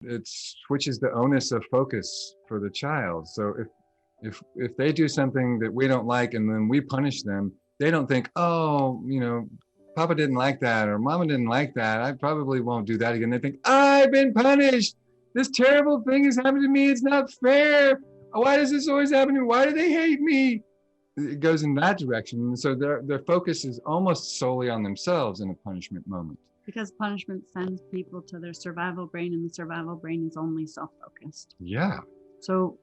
it switches the onus of focus for the child. So if they do something that we don't like and then we punish them, they don't think, oh, Papa didn't like that or Mama didn't like that, I probably won't do that again. They think, I've been punished. This terrible thing has happened to me. It's not fair. Why does this always happen to me? Why do they hate me? It goes in that direction. And so their focus is almost solely on themselves in a punishment moment. Because punishment sends people to their survival brain, and the survival brain is only self-focused. Yeah. So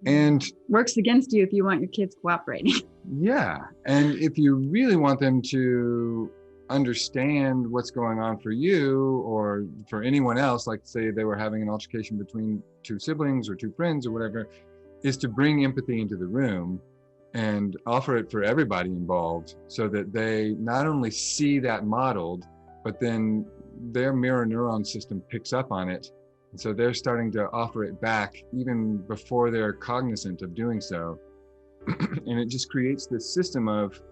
and works against you if you want your kids cooperating. Yeah. And if you really want them to understand what's going on for you or for anyone else, like say they were having an altercation between two siblings or two friends or whatever, is to bring empathy into the room and offer it for everybody involved so that they not only see that modeled, but then their mirror neuron system picks up on it. And so they're starting to offer it back even before they're cognizant of doing so. And it just creates this system of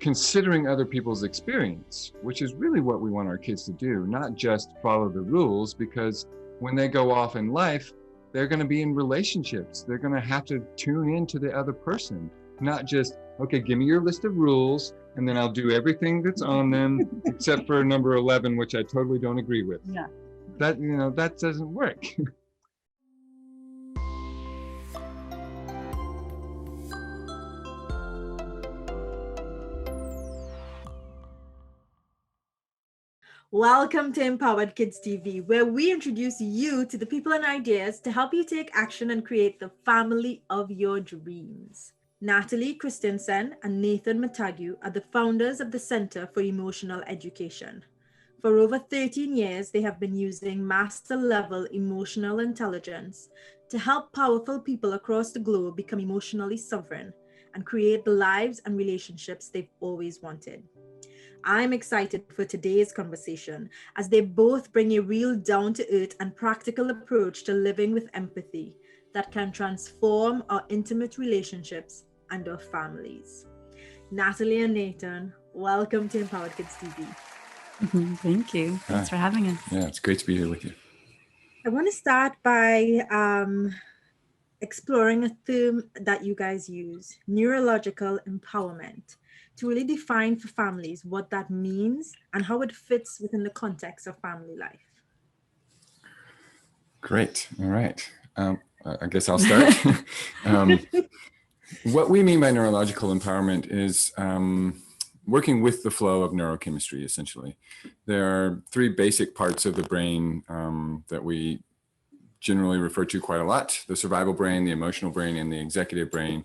considering other people's experience, which is really what we want our kids to do, not just follow the rules, because when they go off in life, they're going to be in relationships. They're going to have to tune into the other person, not just, okay, give me your list of rules, and then I'll do everything that's on them, except for number 11, which I totally don't agree with. Yeah. That doesn't work. Welcome to Empowered Kids TV, where we introduce you to the people and ideas to help you take action and create the family of your dreams. Natalie, Christensen, and Nathan McTague are the founders of the Center for Emotional Education. For over 13 years, they have been using master-level emotional intelligence to help powerful people across the globe become emotionally sovereign and create the lives and relationships they've always wanted. I'm excited for today's conversation as they both bring a real down-to-earth and practical approach to living with empathy that can transform our intimate relationships and our families. Natalie and Nathan, welcome to Empowered Kids TV. Thank you. Thanks for having us. Yeah, it's great to be here with you. I want to start by exploring a term that you guys use, neurological empowerment, to really define for families what that means and how it fits within the context of family life. Great. All right. I guess I'll start. What we mean by neurological empowerment is working with the flow of neurochemistry, essentially. There are three basic parts of the brain that we generally refer to quite a lot: the survival brain, the emotional brain, and the executive brain.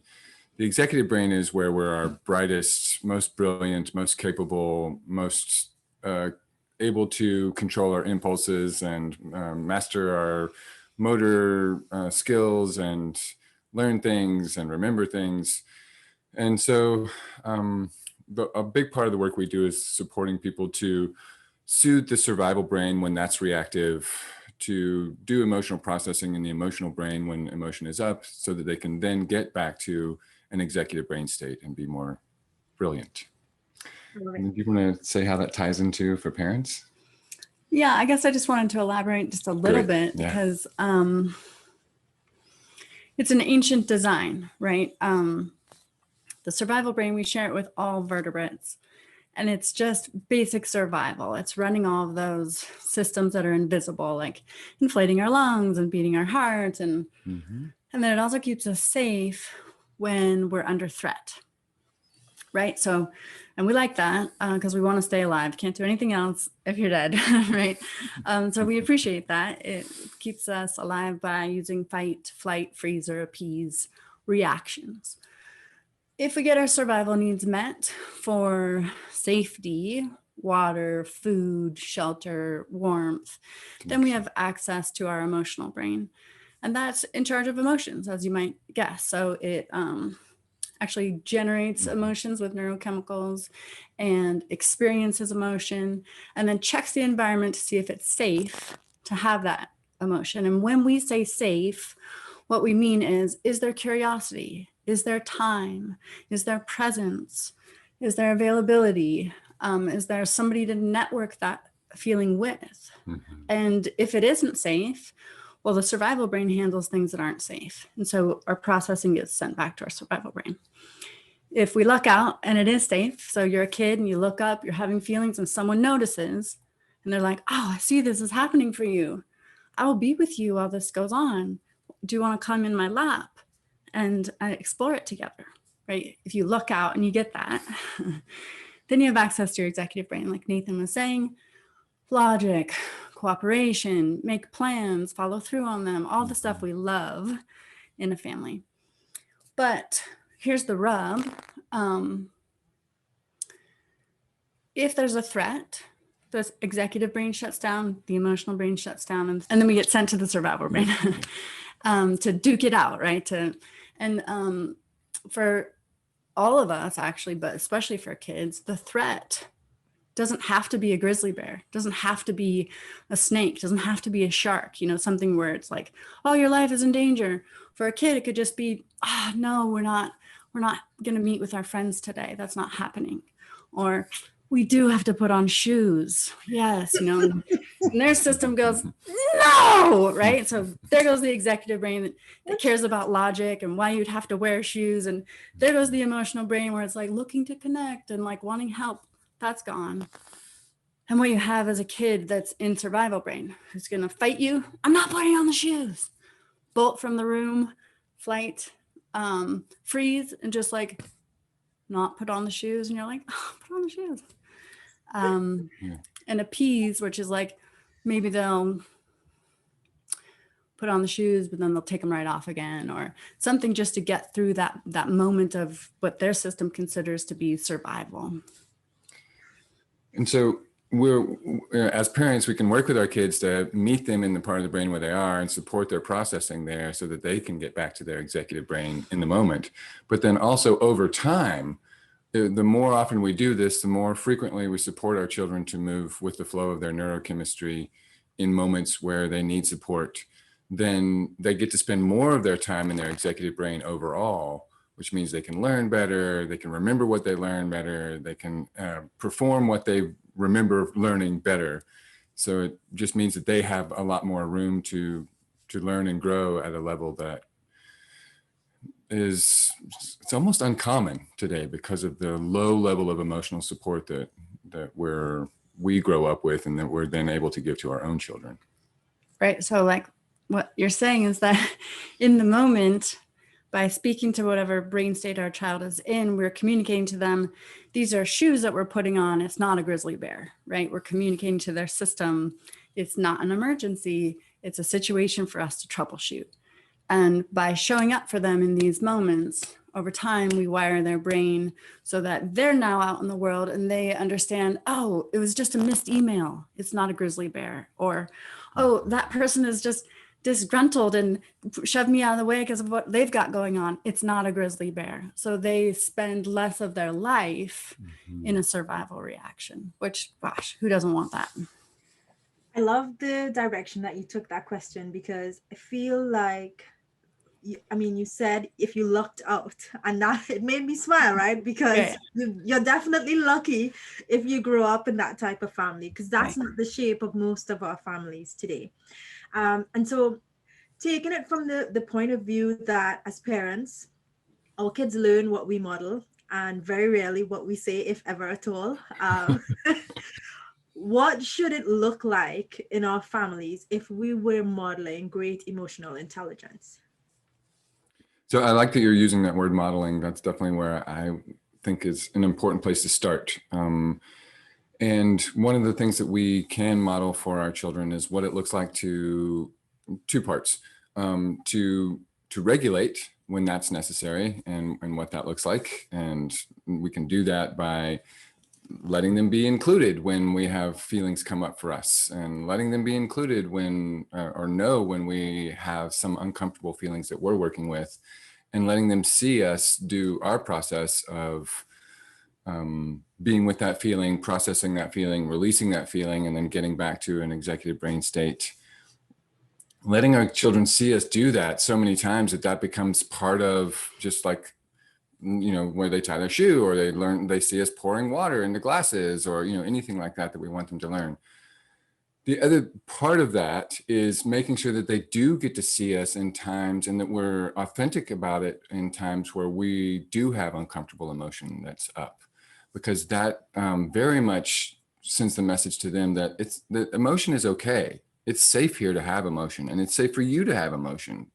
The executive brain is where we're our brightest, most brilliant, most capable, most able to control our impulses and master our motor skills and learn things and remember things. And so a big part of the work we do is supporting people to soothe the survival brain when that's reactive, to do emotional processing in the emotional brain when emotion is up, so that they can then get back to an executive brain state and be more brilliant. Right. Do you want to say how that ties into for parents? Yeah, I guess I just wanted to elaborate just a little bit because it's an ancient design, right? The survival brain, we share it with all vertebrates, and it's just basic survival. It's running all of those systems that are invisible, like inflating our lungs and beating our hearts. And then it also keeps us safe when we're under threat, right? So, and we like that because we want to stay alive. Can't do anything else if you're dead, right? So we appreciate that. It keeps us alive by using fight, flight, freeze, or appease reactions. If we get our survival needs met for safety, water, food, shelter, warmth, then we have access to our emotional brain. And that's in charge of emotions, as you might guess. So it actually generates emotions with neurochemicals and experiences emotion, and then checks the environment to see if it's safe to have that emotion. And when we say safe, what we mean is there curiosity? Is there time? Is there presence? Is there availability? Is there somebody to network that feeling with. And if it isn't safe, well, the survival brain handles things that aren't safe. And so our processing gets sent back to our survival brain. If we look out and it is safe, so you're a kid and you look up, you're having feelings and someone notices and they're like, oh, I see this is happening for you. I will be with you while this goes on. Do you want to come in my lap and explore it together, right? If you look out and you get that, then you have access to your executive brain. Like Nathan was saying, logic, cooperation, make plans, follow through on them, all the stuff we love in a family. But here's the rub. If there's a threat, the executive brain shuts down, the emotional brain shuts down, and then we get sent to the survival brain to duke it out, right? For all of us, actually, but especially for kids, the threat doesn't have to be a grizzly bear, doesn't have to be a snake, doesn't have to be a shark, something where it's like, oh, your life is in danger. For a kid, it could just be, oh, no, we're not going to meet with our friends today. That's not happening. Or we do have to put on shoes. Yes, and their system goes, no, right? So there goes the executive brain that cares about logic and why you'd have to wear shoes. And there goes the emotional brain where it's like looking to connect and like wanting help. That's gone. And what you have as a kid that's in survival brain, who's going to fight you. I'm not putting on the shoes. Bolt from the room, flight, freeze, and just like not put on the shoes. And you're like, oh, put on the shoes. And appease, which is like, maybe they'll put on the shoes, but then they'll take them right off again, or something just to get through that moment of what their system considers to be survival. And so as parents, we can work with our kids to meet them in the part of the brain where they are and support their processing there so that they can get back to their executive brain in the moment. But then also over time, the more often we do this, the more frequently we support our children to move with the flow of their neurochemistry in moments where they need support, then they get to spend more of their time in their executive brain overall, which means they can learn better, they can remember what they learn better, they can perform what they remember learning better. So it just means that they have a lot more room to learn and grow at a level that it's almost uncommon today because of the low level of emotional support that we grow up with and that we're then able to give to our own children. Right. So like what you're saying is that in the moment, by speaking to whatever brain state our child is in, we're communicating to them, these are shoes that we're putting on. It's not a grizzly bear, right? We're communicating to their system. It's not an emergency. It's a situation for us to troubleshoot. And by showing up for them in these moments, over time, we wire their brain so that they're now out in the world and they understand, oh, it was just a missed email. It's not a grizzly bear. Or, oh, that person is just disgruntled and shoved me out of the way because of what they've got going on. It's not a grizzly bear. So they spend less of their life in a survival reaction, which, gosh, who doesn't want that? I love the direction that you took that question, because I feel like, you said if you lucked out, and that it made me smile, right? Because you're definitely lucky if you grow up in that type of family, because that's not the shape of most of our families today. And so taking it from the point of view that as parents, our kids learn what we model and very rarely what we say, if ever at all. What should it look like in our families if we were modeling great emotional intelligence? So I like that you're using that word modeling. That's definitely where I think is an important place to start. And one of the things that we can model for our children is what it looks like to two parts, to regulate when that's necessary and what that looks like. And we can do that by letting them be included when we have feelings come up for us, and letting them be included when, or know when we have some uncomfortable feelings that we're working with, and letting them see us do our process of being with that feeling, processing that feeling, releasing that feeling, and then getting back to an executive brain state. Letting our children see us do that so many times that becomes part of just like, where they tie their shoe, or they see us pouring water into glasses, or, anything like that we want them to learn. The other part of that is making sure that they do get to see us in times, and that we're authentic about it in times where we do have uncomfortable emotion that's up, because that very much sends the message to them that emotion is okay. It's safe here to have emotion, and it's safe for you to have emotion.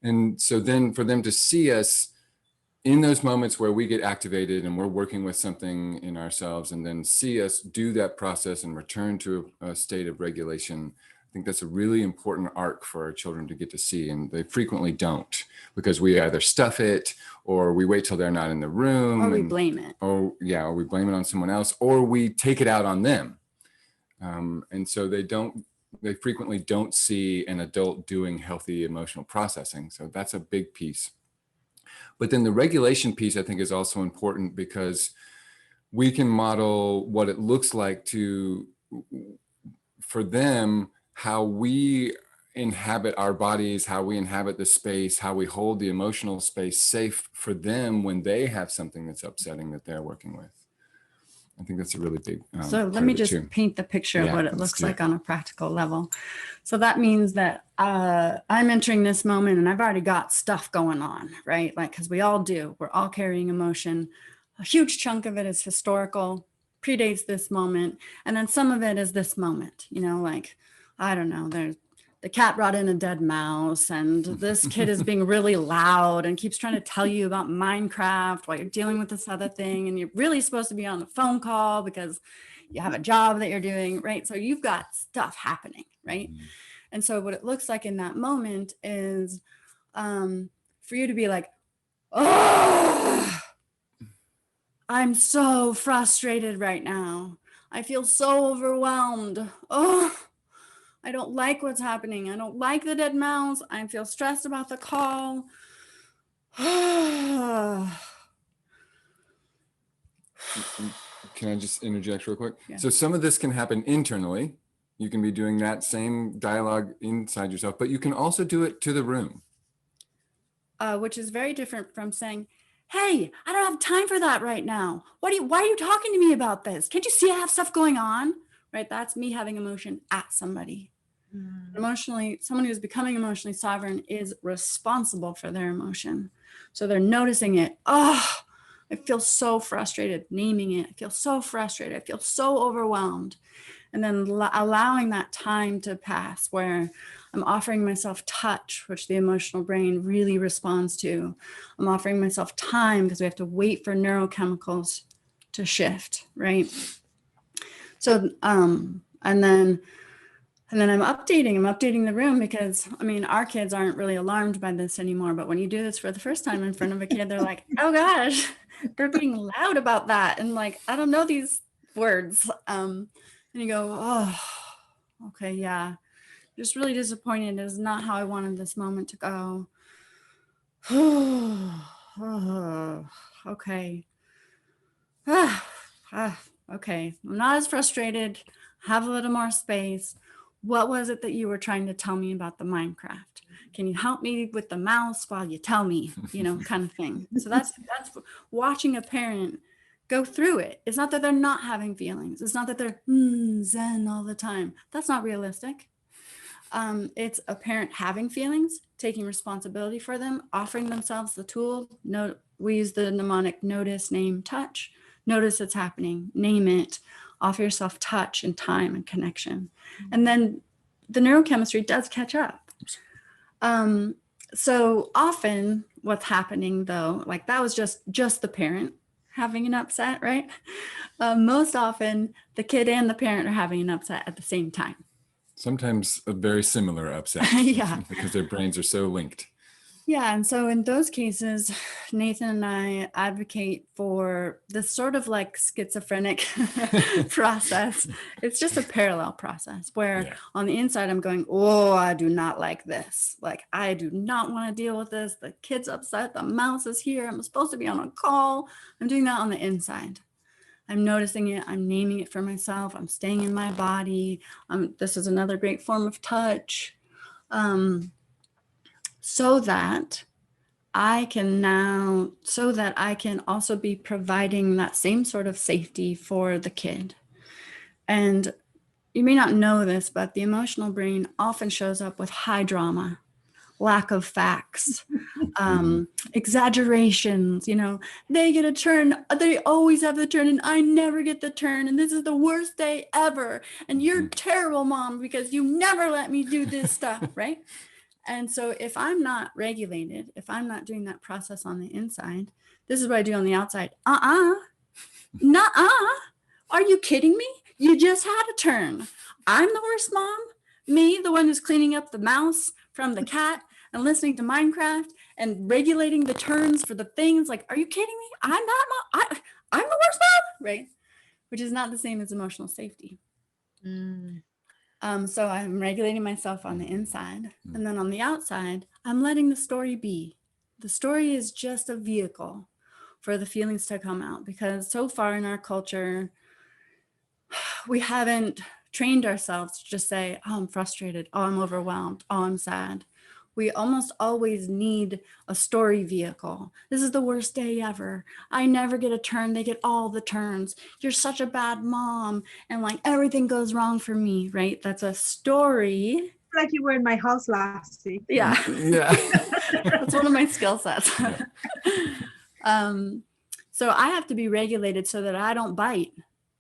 And so then for them to see us in those moments where we get activated and we're working with something in ourselves, and then see us do that process and return to a state of regulation, I think that's a really important arc for our children to get to see. And they frequently don't, because we either stuff it, or we wait till they're not in the room, or we blame it. Or we blame it on someone else, or we take it out on them. And so they frequently don't see an adult doing healthy emotional processing. So that's a big piece. But then the regulation piece, I think, is also important, because we can model what it looks like for them, how we inhabit our bodies, how we inhabit the space, how we hold the emotional space safe for them when they have something that's upsetting that they're working with. I think that's a really big so let me just paint the picture of what it looks like on a practical level. So that means that I'm entering this moment and I've already got stuff going on, right? Like, because we all do. We're all carrying emotion. A huge chunk of it is historical, predates this moment. And then some of it is this moment, like, I don't know, the cat brought in a dead mouse, and this kid is being really loud and keeps trying to tell you about Minecraft while you're dealing with this other thing. And you're really supposed to be on the phone call because you have a job that you're doing, right? So you've got stuff happening, right? Mm-hmm. And so what it looks like in that moment is for you to be like, oh, I'm so frustrated right now. I feel so overwhelmed. Oh, I don't like what's happening. I don't like the dead mouse. I feel stressed about the call. Can I just interject real quick? Yeah. So some of this can happen internally. You can be doing that same dialogue inside yourself, but you can also do it to the room. Which is very different from saying, hey, I don't have time for that right now. Why are you talking to me about this? Can't you see I have stuff going on? Right? That's me having emotion at somebody. Emotionally, someone who's becoming emotionally sovereign is responsible for their emotion. So they're noticing it. Oh, I feel so frustrated, naming it. I feel so frustrated. I feel so overwhelmed. And then allowing that time to pass, where I'm offering myself touch, which the emotional brain really responds to. I'm offering myself time because we have to wait for neurochemicals to shift, right? So, and then I'm updating the room, because our kids aren't really alarmed by this anymore. But when you do this for the first time in front of a kid, they're like, oh gosh, they're being loud about that. And like, I don't know these words. And you go, oh, okay, yeah. Just really disappointed. It is not how I wanted this moment to go. Okay. Okay. I'm not as frustrated. Have a little more space. What was it that you were trying to tell me about the Minecraft? Can you help me with the mouse while you tell me, kind of thing. So that's watching a parent go through it. It's not that they're not having feelings. It's not that they're zen all the time. That's not realistic. It's a parent having feelings, taking responsibility for them, offering themselves the tool. We use the mnemonic notice, name, touch. Notice it's happening, name it, offer yourself touch and time and connection. And then the neurochemistry does catch up. So often what's happening though, like that was just the parent having an upset, right? Most often the kid and the parent are having an upset at the same time. Sometimes a very similar upset. Yeah. Because their brains are so linked. Yeah. And so in those cases, Nathan and I advocate for this sort of like schizophrenic process. It's just a parallel process where on the inside, I'm going, oh, I do not like this. Like, I do not want to deal with this. The kid's upset. The mouse is here. I'm supposed to be on a call. I'm doing that on the inside. I'm noticing it. I'm naming it for myself. I'm staying in my body. This is another great form of touch. So that I can also be providing that same sort of safety for the kid. And, you may not know this, but the emotional brain often shows up with high drama, lack of facts, exaggerations. You know, they get a turn, they always have the turn, and I never get the turn, and this is the worst day ever, and you're terrible, Mom, because you never let me do this stuff, right? And so if I'm not regulated, if I'm not doing that process on the inside, this is what I do on the outside. Nuh-uh. Are you kidding me? You just had a turn. I'm the worst mom. Me, the one who's cleaning up the mouse from the cat and listening to Minecraft and regulating the turns for the things. Like, are you kidding me? I'm not mom. I'm the worst mom, right? Which is not the same as emotional safety. So I'm regulating myself on the inside. And then on the outside, I'm letting the story be. The story is just a vehicle for the feelings to come out, because so far in our culture, we haven't trained ourselves to just say, oh, I'm frustrated. Oh, I'm overwhelmed. Oh, I'm sad. We almost always need a story vehicle. This is the worst day ever. I never get a turn. They get all the turns. You're such a bad mom. And like everything goes wrong for me, right? That's a story. Like you were in my house last week. Yeah. That's one of my skill sets. So I have to be regulated so that I don't bite.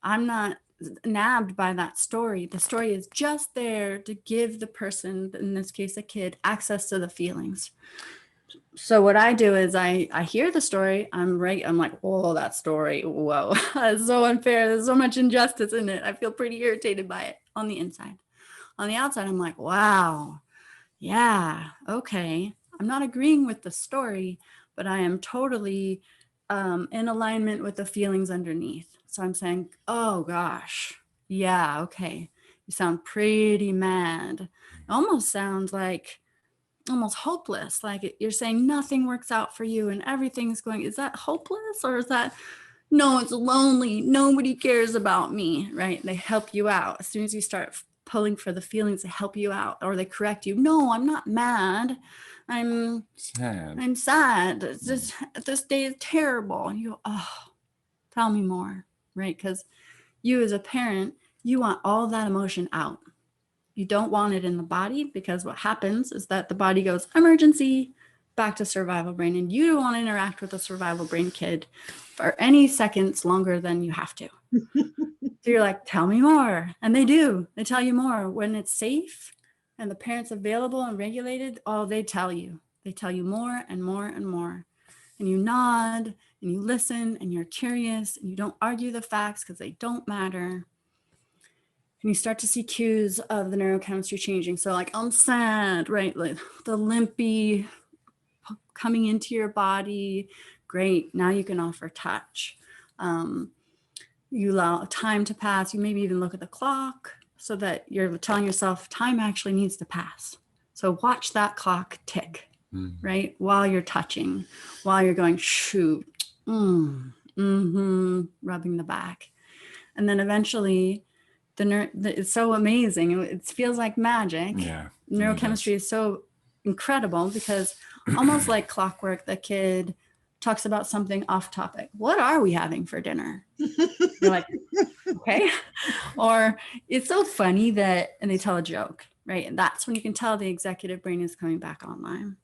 I'm not nabbed by that story. The story is just there to give the person, in this case a kid, access to the feelings. So what I do is I hear the story. I'm like, whoa, that story, whoa, that's so unfair. There's so much injustice in it. I feel pretty irritated by it on the inside. On the outside, I'm like, wow, yeah, okay. I'm not agreeing with the story, but I am totally in alignment with the feelings underneath. So I'm saying, oh gosh, yeah, okay. You sound pretty mad. It almost sounds like almost hopeless. Like you're saying nothing works out for you and everything's going, is that hopeless? Or is that, no, it's lonely. Nobody cares about me, right? They help you out. As soon as you start pulling for the feelings, they help you out, or they correct you. No, I'm not mad. I'm sad. It's just, this day is terrible. And you go, oh, tell me more, right? Because you as a parent, you want all that emotion out. You don't want it in the body, because what happens is that the body goes, emergency, back to survival brain. And you don't want to interact with a survival brain kid for any seconds longer than you have to. So you're like, tell me more. And they do. They tell you more. When it's safe and the parent's available and regulated, oh, they tell you. They tell you more and more and more. And you nod and you listen and you're curious and you don't argue the facts because they don't matter. And you start to see cues of the neurochemistry changing. So like, I'm sad, right? Like the limpy coming into your body. Great. Now you can offer touch. You allow time to pass. You maybe even look at the clock so that you're telling yourself time actually needs to pass. So watch that clock tick, right? While you're touching, while you're going, shoot, rubbing the back. And then eventually it's so amazing. It feels like magic. Yeah. Neurochemistry is so incredible, because almost like clockwork, the kid talks about something off topic. What are we having for dinner? You're like, okay. Or it's so funny that, and they tell a joke, right? And that's when you can tell the executive brain is coming back online.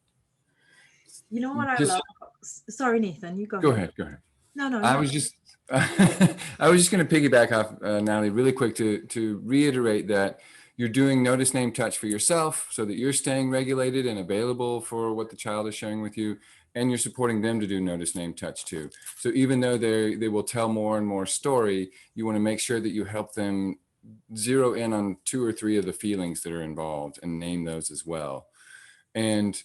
You know what I love? Sorry, Nathan, you go ahead. Go ahead. No. I was just going to piggyback off Natalie really quick to reiterate that you're doing notice, name, touch for yourself so that you're staying regulated and available for what the child is sharing with you. And you're supporting them to do notice, name, touch too. So even though they will tell more and more story, you want to make sure that you help them zero in on 2 or 3 of the feelings that are involved and name those as well. And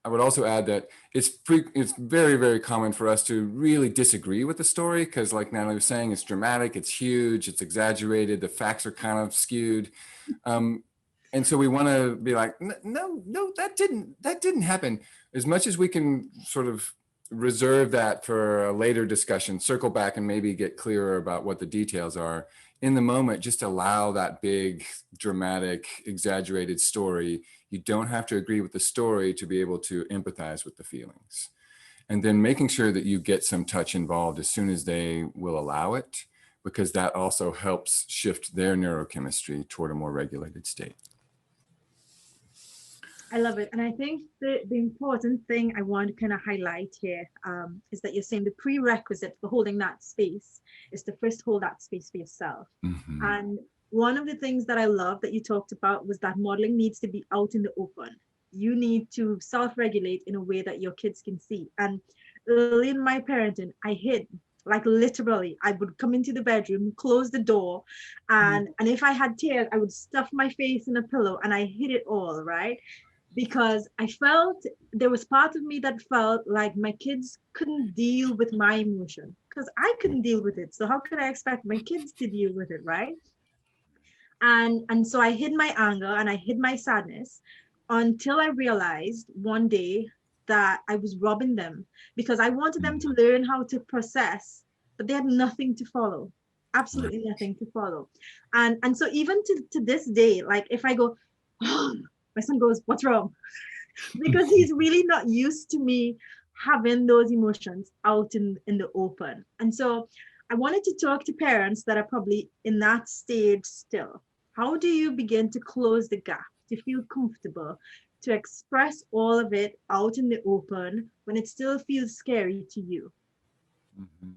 I would also add that it's very, very common for us to really disagree with the story, because like Natalie was saying, it's dramatic, it's huge, it's exaggerated, the facts are kind of skewed. And so we want to be like, no, that didn't happen. As much as we can sort of reserve that for a later discussion, circle back and maybe get clearer about what the details are. In the moment, just allow that big, dramatic, exaggerated story. You don't have to agree with the story to be able to empathize with the feelings. And then making sure that you get some touch involved as soon as they will allow it, because that also helps shift their neurochemistry toward a more regulated state. I love it. And I think the important thing I want to kind of highlight here is that you're saying the prerequisite for holding that space is to first hold that space for yourself. Mm-hmm. And one of the things that I love that you talked about was that modeling needs to be out in the open. You need to self-regulate in a way that your kids can see. And early in my parenting, I hid, like literally, I would come into the bedroom, close the door, and if I had tears, I would stuff my face in a pillow and I hid it all, right? Because I felt there was part of me that felt like my kids couldn't deal with my emotion because I couldn't deal with it. So how could I expect my kids to deal with it, right? And so I hid my anger and I hid my sadness until I realized one day that I was robbing them because I wanted them to learn how to process, but they had nothing to follow, absolutely nothing to follow. And so even to this day, like if I go, oh, my son goes, what's wrong? Because he's really not used to me having those emotions out in the open. And so I wanted to talk to parents that are probably in that stage still. How do you begin to close the gap, to feel comfortable, to express all of it out in the open when it still feels scary to you? Mm-hmm.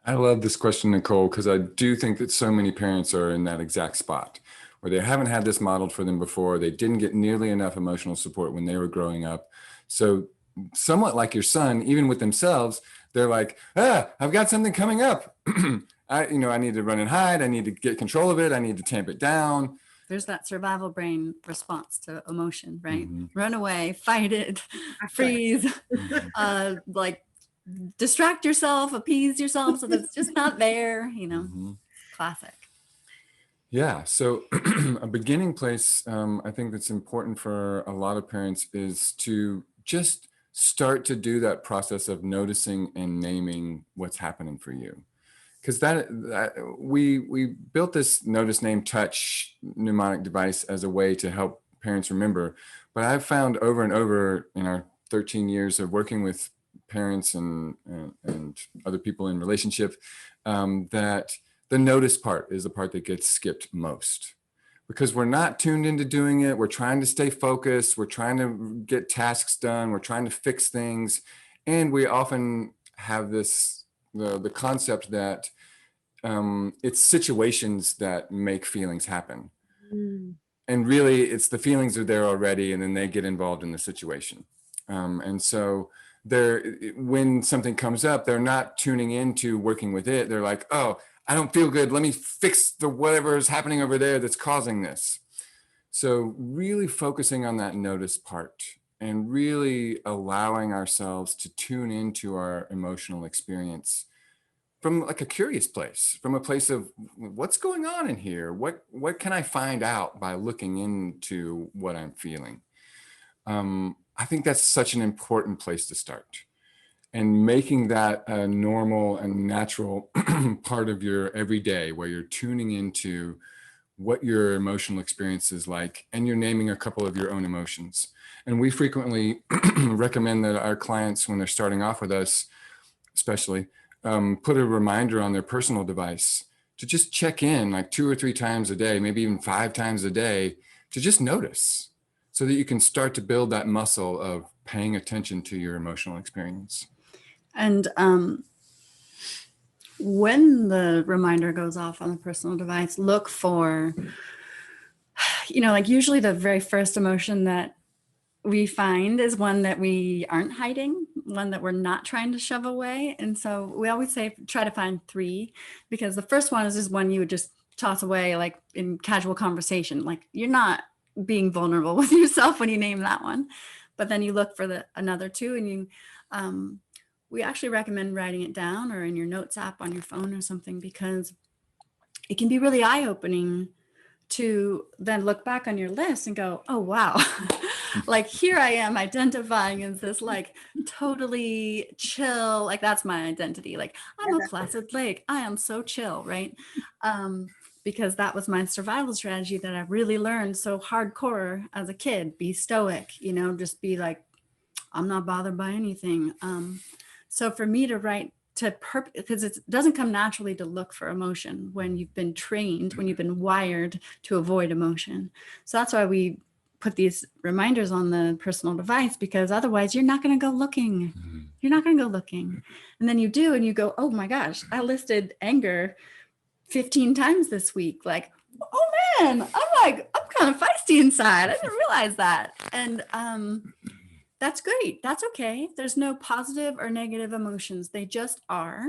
I love this question, Nicole, because I do think that so many parents are in that exact spot where they haven't had this modeled for them before. They didn't get nearly enough emotional support when they were growing up. So somewhat like your son, even with themselves, they're like, I've got something coming up. I need to run and hide. I need to get control of it. I need to tamp it down. There's that survival brain response to emotion, right? Mm-hmm. Run away, fight it, freeze, like distract yourself, appease yourself so that it's just not there, classic. Yeah, so a beginning place, I think that's important for a lot of parents is to just start to do that process of noticing and naming what's happening for you. Because we built this notice, name, touch mnemonic device as a way to help parents remember. But I've found over and over in our 13 years of working with parents and other people in relationship that the notice part is the part that gets skipped most because we're not tuned into doing it. We're trying to stay focused. We're trying to get tasks done. We're trying to fix things. And we often have the concept that it's situations that make feelings happen. And really it's the feelings are there already and then they get involved in the situation. And so when something comes up, they're not tuning into working with it. They're like, oh, I don't feel good. Let me fix the whatever is happening over there that's causing this. So really focusing on that notice part and really allowing ourselves to tune into our emotional experience from like a curious place, from a place of what's going on in here? What can I find out by looking into what I'm feeling? I think that's such an important place to start. And making that a normal and natural part of your everyday where you're tuning into what your emotional experience is like and you're naming a couple of your own emotions. And we frequently recommend that our clients, when they're starting off with us, especially, put a reminder on their personal device to just check in like 2 or 3 times a day, maybe even 5 times a day, to just notice so that you can start to build that muscle of paying attention to your emotional experience. And when the reminder goes off on the personal device, look for, like usually the very first emotion that we find is one that we aren't hiding, one that we're not trying to shove away. And so we always say, try to find 3, because the first one is just one you would just toss away, like in casual conversation, like you're not being vulnerable with yourself when you name that one. But then you look for another 2 and you, we actually recommend writing it down or in your notes app on your phone or something, because it can be really eye-opening to then look back on your list and go, oh, wow, like here I am identifying as this like totally chill, like that's my identity. Like I'm a placid lake. I am so chill, right? Because that was my survival strategy that I really learned so hardcore as a kid. Be stoic, just be like, I'm not bothered by anything. So for me to write because it doesn't come naturally to look for emotion when you've been trained, when you've been wired to avoid emotion. So that's why we put these reminders on the personal device, because otherwise you're not going to go looking. You're not going to go looking. And then you do, and you go, oh my gosh, I listed anger 15 times this week. Like, oh man, I'm kind of feisty inside. I didn't realize that. And that's great. That's okay. There's no positive or negative emotions. They just are.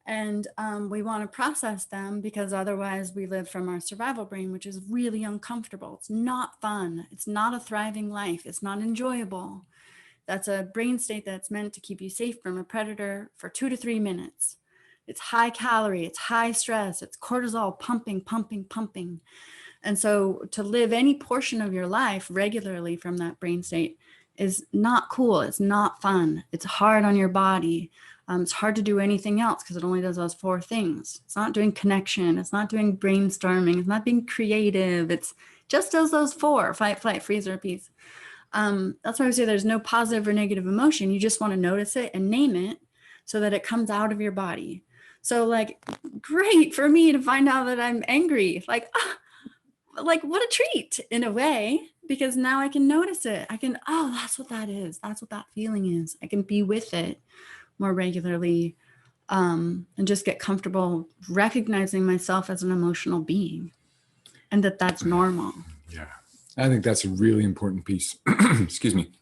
And we want to process them, because otherwise we live from our survival brain, which is really uncomfortable. It's not fun. It's not a thriving life. It's not enjoyable. That's a brain state that's meant to keep you safe from a predator for 2 to 3 minutes. It's high calorie, it's high stress, it's cortisol pumping, pumping, pumping. And so to live any portion of your life regularly from that brain state is not cool. It's not fun. It's hard on your body. It's hard to do anything else because it only does those 4 things. It's not doing connection. It's not doing brainstorming. It's not being creative. It's just does those 4: fight, flight, freeze, or peace. That's why we say there's no positive or negative emotion. You just want to notice it and name it so that it comes out of your body. So like, great for me to find out that I'm angry. Like what a treat in a way, because now I can notice it. I can, oh, that's what that is. That's what that feeling is. I can be with it more regularly, and just get comfortable recognizing myself as an emotional being, and that's normal. Yeah, I think that's a really important piece. Excuse me.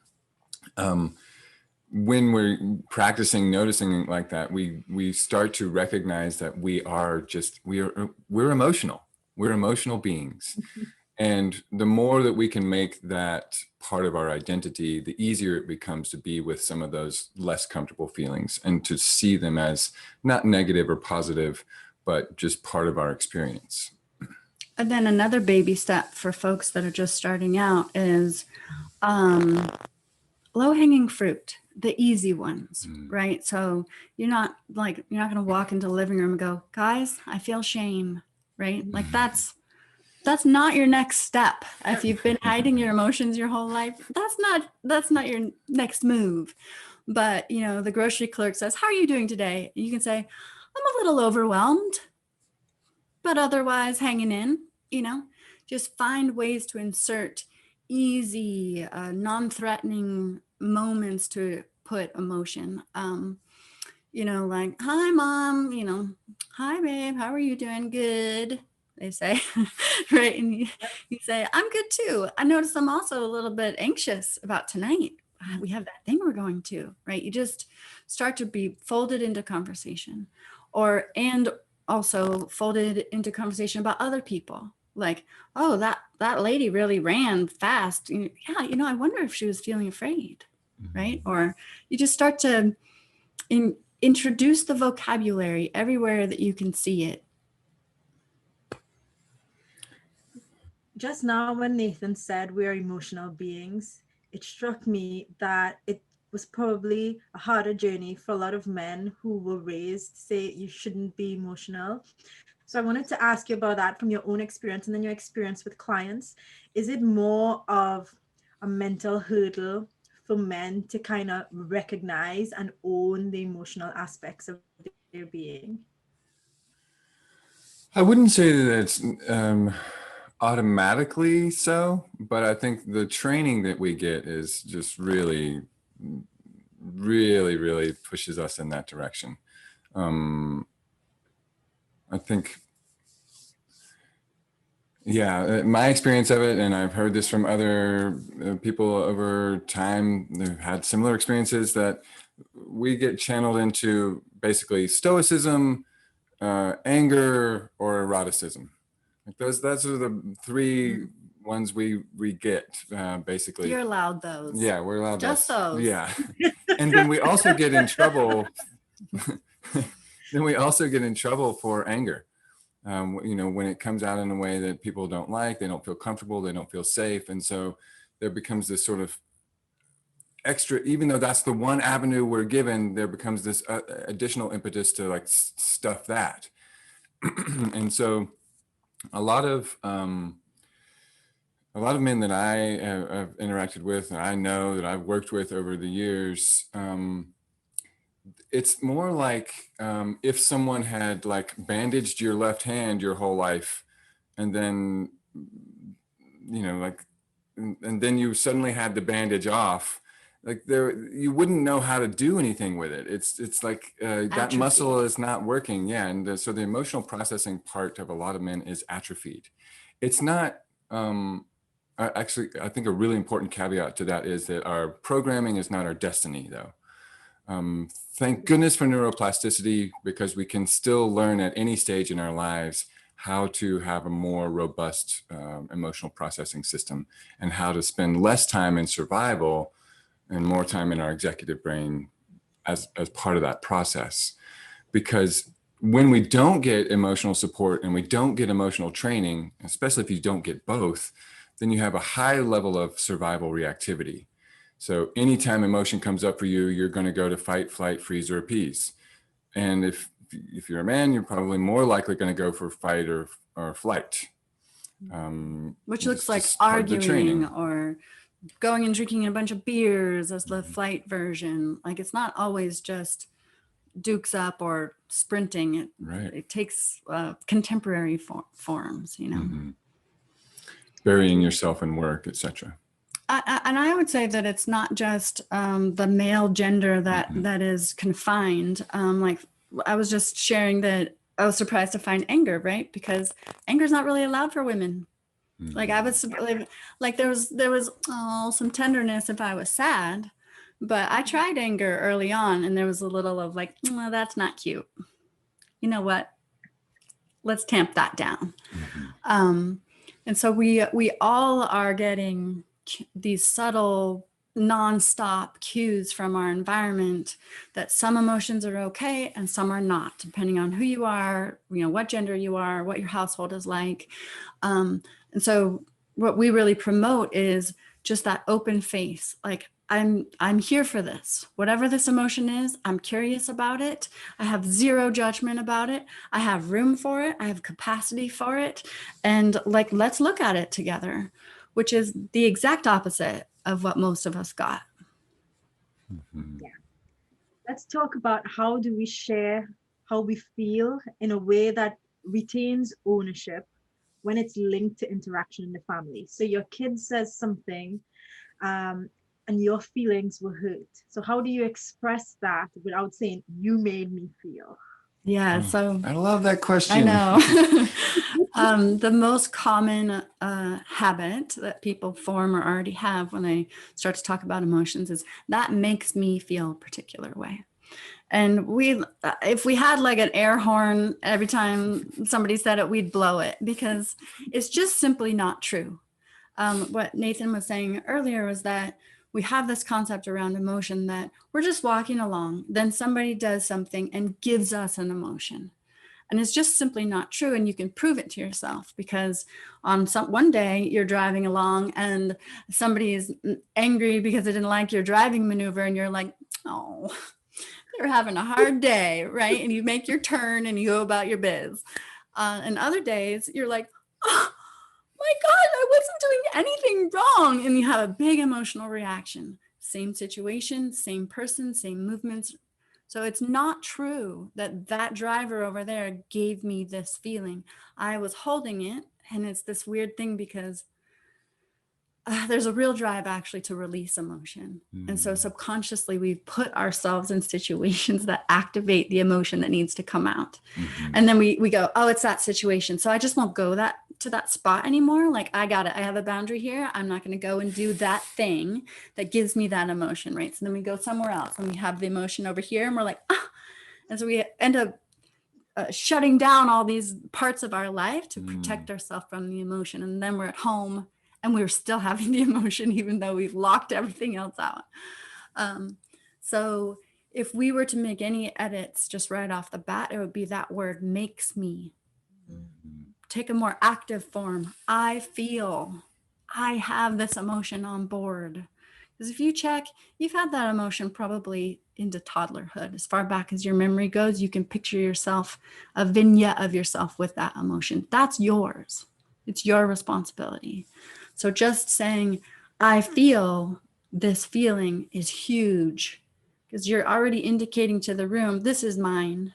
When we're practicing noticing like that, we start to recognize that we're emotional. We're emotional beings. And the more that we can make that part of our identity, the easier it becomes to be with some of those less comfortable feelings and to see them as not negative or positive, but just part of our experience. And then another baby step for folks that are just starting out is low-hanging fruit, the easy ones, right? So you're not going to walk into the living room and go, guys, I feel shame, right? Like that's not your next step. If you've been hiding your emotions your whole life, that's not your next move. But, the grocery clerk says, how are you doing today? You can say, I'm a little overwhelmed, but otherwise hanging in, just find ways to insert easy, non-threatening moments to put emotion. Like, hi, mom, hi, babe, how are you doing? Good. They say, right? And you say, I'm good too. I notice I'm also a little bit anxious about tonight. We have that thing we're going to, right? You just start to be folded into conversation, and also folded into conversation about other people. Like, oh, that lady really ran fast. Yeah, I wonder if she was feeling afraid, right? Or you just start to introduce the vocabulary everywhere that you can see it. Just now, when Nathan said we are emotional beings, it struck me that it was probably a harder journey for a lot of men who were raised to say you shouldn't be emotional. So I wanted to ask you about that from your own experience and then your experience with clients. Is it more of a mental hurdle for men to kind of recognize and own the emotional aspects of their being? I wouldn't say that it's automatically so, but I think the training that we get is just really, really, really pushes us in that direction. I think, yeah, my experience of it, and I've heard this from other people over time who've had similar experiences, that we get channeled into basically stoicism, anger, or eroticism. Like those are the 3 ones we get, basically. You're allowed those. Yeah, we're allowed just those. Yeah. And then we also get in trouble. Then we also get in trouble for anger. When it comes out in a way that people don't like, they don't feel comfortable, they don't feel safe. And so there becomes this sort of extra, even though that's the one avenue we're given, there becomes this additional impetus to like stuff that. And so a lot of men that I have interacted with, and I know that I've worked with over the years, it's more like if someone had like bandaged your left hand your whole life, and then, you know, like, and then you suddenly had the bandage off, like you wouldn't know how to do anything with it. It's like that muscle is not working. Yeah. And so the emotional processing part of a lot of men is atrophied. It's not, actually, I think a really important caveat to that is that our programming is not our destiny, though. Thank goodness for neuroplasticity, because we can still learn at any stage in our lives how to have a more robust emotional processing system, and how to spend less time in survival and more time in our executive brain as part of that process. Because when we don't get emotional support and we don't get emotional training, especially if you don't get both, then you have a high level of survival reactivity. So anytime emotion comes up for you, you're going to go to fight, flight, freeze, or appease. And if you're a man, you're probably more likely going to go for fight or flight. Which looks like arguing or going and drinking a bunch of beers as the flight version. Like, it's not always just dukes up or sprinting. It takes contemporary forms, you know. Mm-hmm. Burying yourself in work, etc. And I would say that it's not just the male gender that is confined. Like, I was just sharing that I was surprised to find anger, right? Because anger is not really allowed for women. Mm-hmm. Like, I was like there was some tenderness if I was sad, but I tried anger early on, and there was a little of like, that's not cute. You know what? Let's tamp that down. Mm-hmm. And so we all are getting these subtle, nonstop cues from our environment that some emotions are okay and some are not, depending on who you are, you know, what gender you are, what your household is like. And so what we really promote is just that open face. Like, I'm here for this. Whatever this emotion is, I'm curious about it. I have zero judgment about it. I have room for it. I have capacity for it. And like, let's look at it together, which is the exact opposite of what most of us got. Mm-hmm. Yeah. Let's talk about how do we share how we feel in a way that retains ownership when it's linked to interaction in the family. So your kid says something, and your feelings were hurt. So how do you express that without saying, you made me feel? Yeah, so I love that question. I know. The most common habit that people form or already have when they start to talk about emotions is, that makes me feel a particular way. And if we had like an air horn every time somebody said it, we'd blow it, because it's just simply not true. What Nathan was saying earlier was that we have this concept around emotion that we're just walking along, then somebody does something and gives us an emotion. And it's just simply not true. And you can prove it to yourself, because on one day you're driving along and somebody is angry because they didn't like your driving maneuver, and you're like, oh, they're having a hard day, right? And you make your turn and you go about your biz. And other days you're like, oh my God, I wasn't doing anything wrong. And you have a big emotional reaction. Same situation, same person, same movements. So it's not true that driver over there gave me this feeling. I was holding it, and it's this weird thing because there's a real drive actually to release emotion. And so subconsciously we put ourselves in situations that activate the emotion that needs to come out. And then we go, oh, it's that situation, so I just won't go to that spot anymore. Like, I got it. I have a boundary here. I'm not going to go and do that thing that gives me that emotion, right? So then we go somewhere else and we have the emotion over here, and we're like, ah. And so we end up shutting down all these parts of our life to protect ourselves from the emotion. And then we're at home and we're still having the emotion, even though we've locked everything else out. So if we were to make any edits just right off the bat, it would be that word, makes me. Take a more active form. I feel, I have this emotion on board. Because if you check, you've had that emotion probably into toddlerhood. As far back as your memory goes, you can picture yourself, a vignette of yourself with that emotion. That's yours. It's your responsibility. So just saying, I feel this feeling is huge. because you're already indicating to the room, this is mine.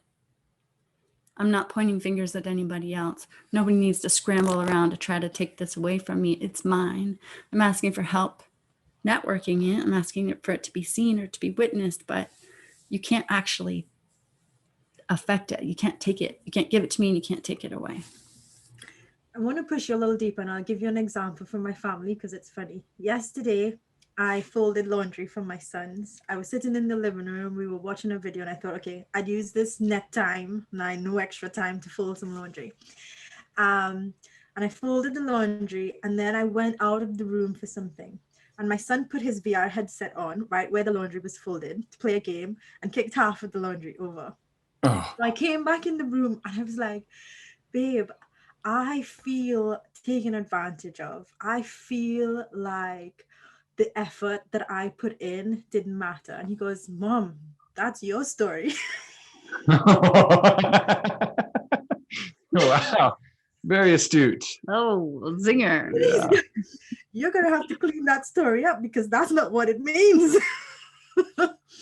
I'm not pointing fingers at anybody else. Nobody needs to scramble around to try to take this away from me. It's mine. I'm asking for help networking it. I'm asking for it to be seen or to be witnessed, but you can't actually affect it. You can't take it. You can't give it to me and you can't take it away. I want to push you a little deeper, and I'll give you an example from my family because it's funny. Yesterday, I folded laundry for my sons. I was sitting in the living room. We were watching a video, and I thought, okay, I'd use this net time, and I no extra time to fold some laundry. And I folded the laundry, and then I went out of the room for something. And my son put his VR headset on, right where the laundry was folded, to play a game, and kicked half of the laundry over. Oh. So I came back in the room, and I was like, babe, I feel taken advantage of. I feel like the effort that I put in didn't matter. And he goes, Mom, that's your story. Wow. Very astute. Oh, zinger. Yeah. You're going to have to clean that story up because that's not what it means.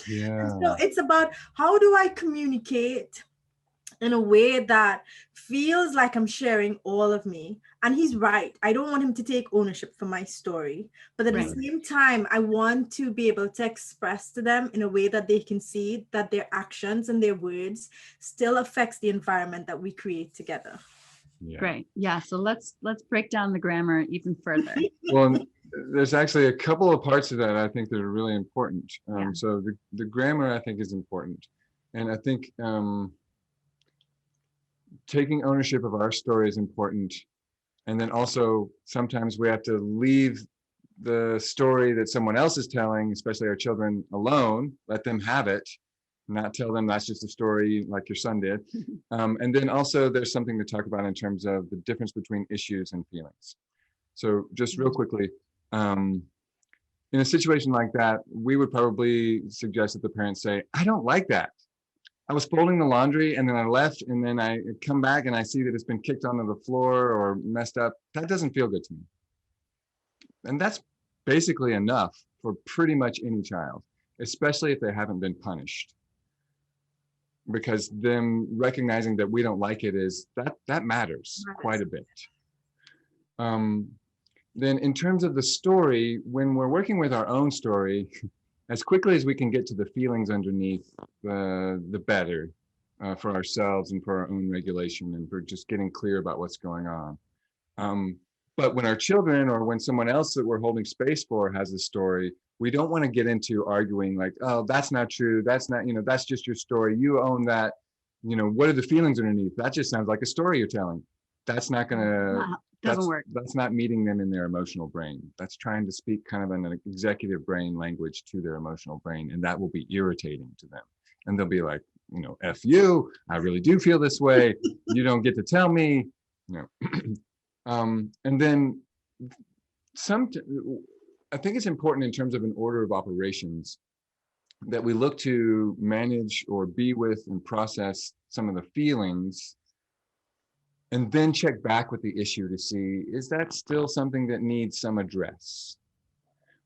Yeah. So it's about, how do I communicate in a way that feels like I'm sharing all of me? And he's right. I don't want him to take ownership for my story. But at the same time, I want to be able to express to them in a way that they can see that their actions and their words still affects the environment that we create together. Yeah. Great. Yeah. So let's break down the grammar even further. Well, there's actually a couple of parts of that I think that are really important. Yeah. So the grammar I think is important. And I think taking ownership of our story is important. And then also sometimes we have to leave the story that someone else is telling, especially our children, alone, let them have it, not tell them that's just a story like your son did. And then also there's something to talk about in terms of the difference between issues and feelings. So just real quickly, in a situation like that, we would probably suggest that the parents say, I don't like that. I was folding the laundry and then I left and then I come back and I see that it's been kicked onto the floor or messed up. That doesn't feel good to me. And that's basically enough for pretty much any child, especially if they haven't been punished. Because them recognizing that we don't like it is that matters quite a bit. Then in terms of the story, when we're working with our own story, as quickly as we can get to the feelings underneath, the better for ourselves and for our own regulation and for just getting clear about what's going on. But when our children or when someone else that we're holding space for has a story, we don't want to get into arguing like, oh, that's not true. That's not, that's just your story. You own that. What are the feelings underneath? That just sounds like a story you're telling. That's not going to, doesn't work. That's not meeting them in their emotional brain. That's trying to speak kind of an executive brain language to their emotional brain. And that will be irritating to them. And they'll be like, F you, I really do feel this way. You don't get to tell me, and then I think it's important in terms of an order of operations that we look to manage or be with and process some of the feelings and then check back with the issue to see, is that still something that needs some address?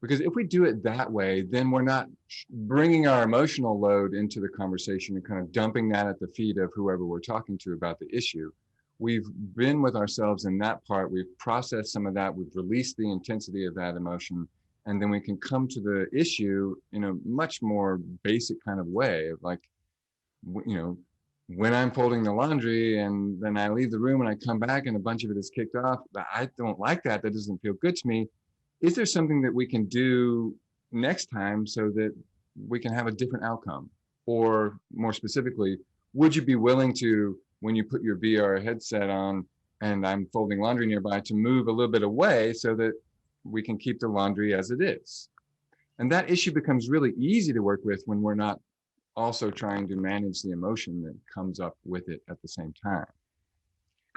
Because if we do it that way, then we're not bringing our emotional load into the conversation and kind of dumping that at the feet of whoever we're talking to about the issue. We've been with ourselves in that part. We've processed some of that. We've released the intensity of that emotion. And then we can come to the issue in a much more basic kind of way of like, when I'm folding the laundry and then I leave the room and I come back and a bunch of it is kicked off, I don't like that. That doesn't feel good to me. Is there something that we can do next time so that we can have a different outcome? Or more specifically, would you be willing to, when you put your VR headset on and I'm folding laundry nearby, to move a little bit away so that we can keep the laundry as it is? And that issue becomes really easy to work with when we're not also trying to manage the emotion that comes up with it at the same time.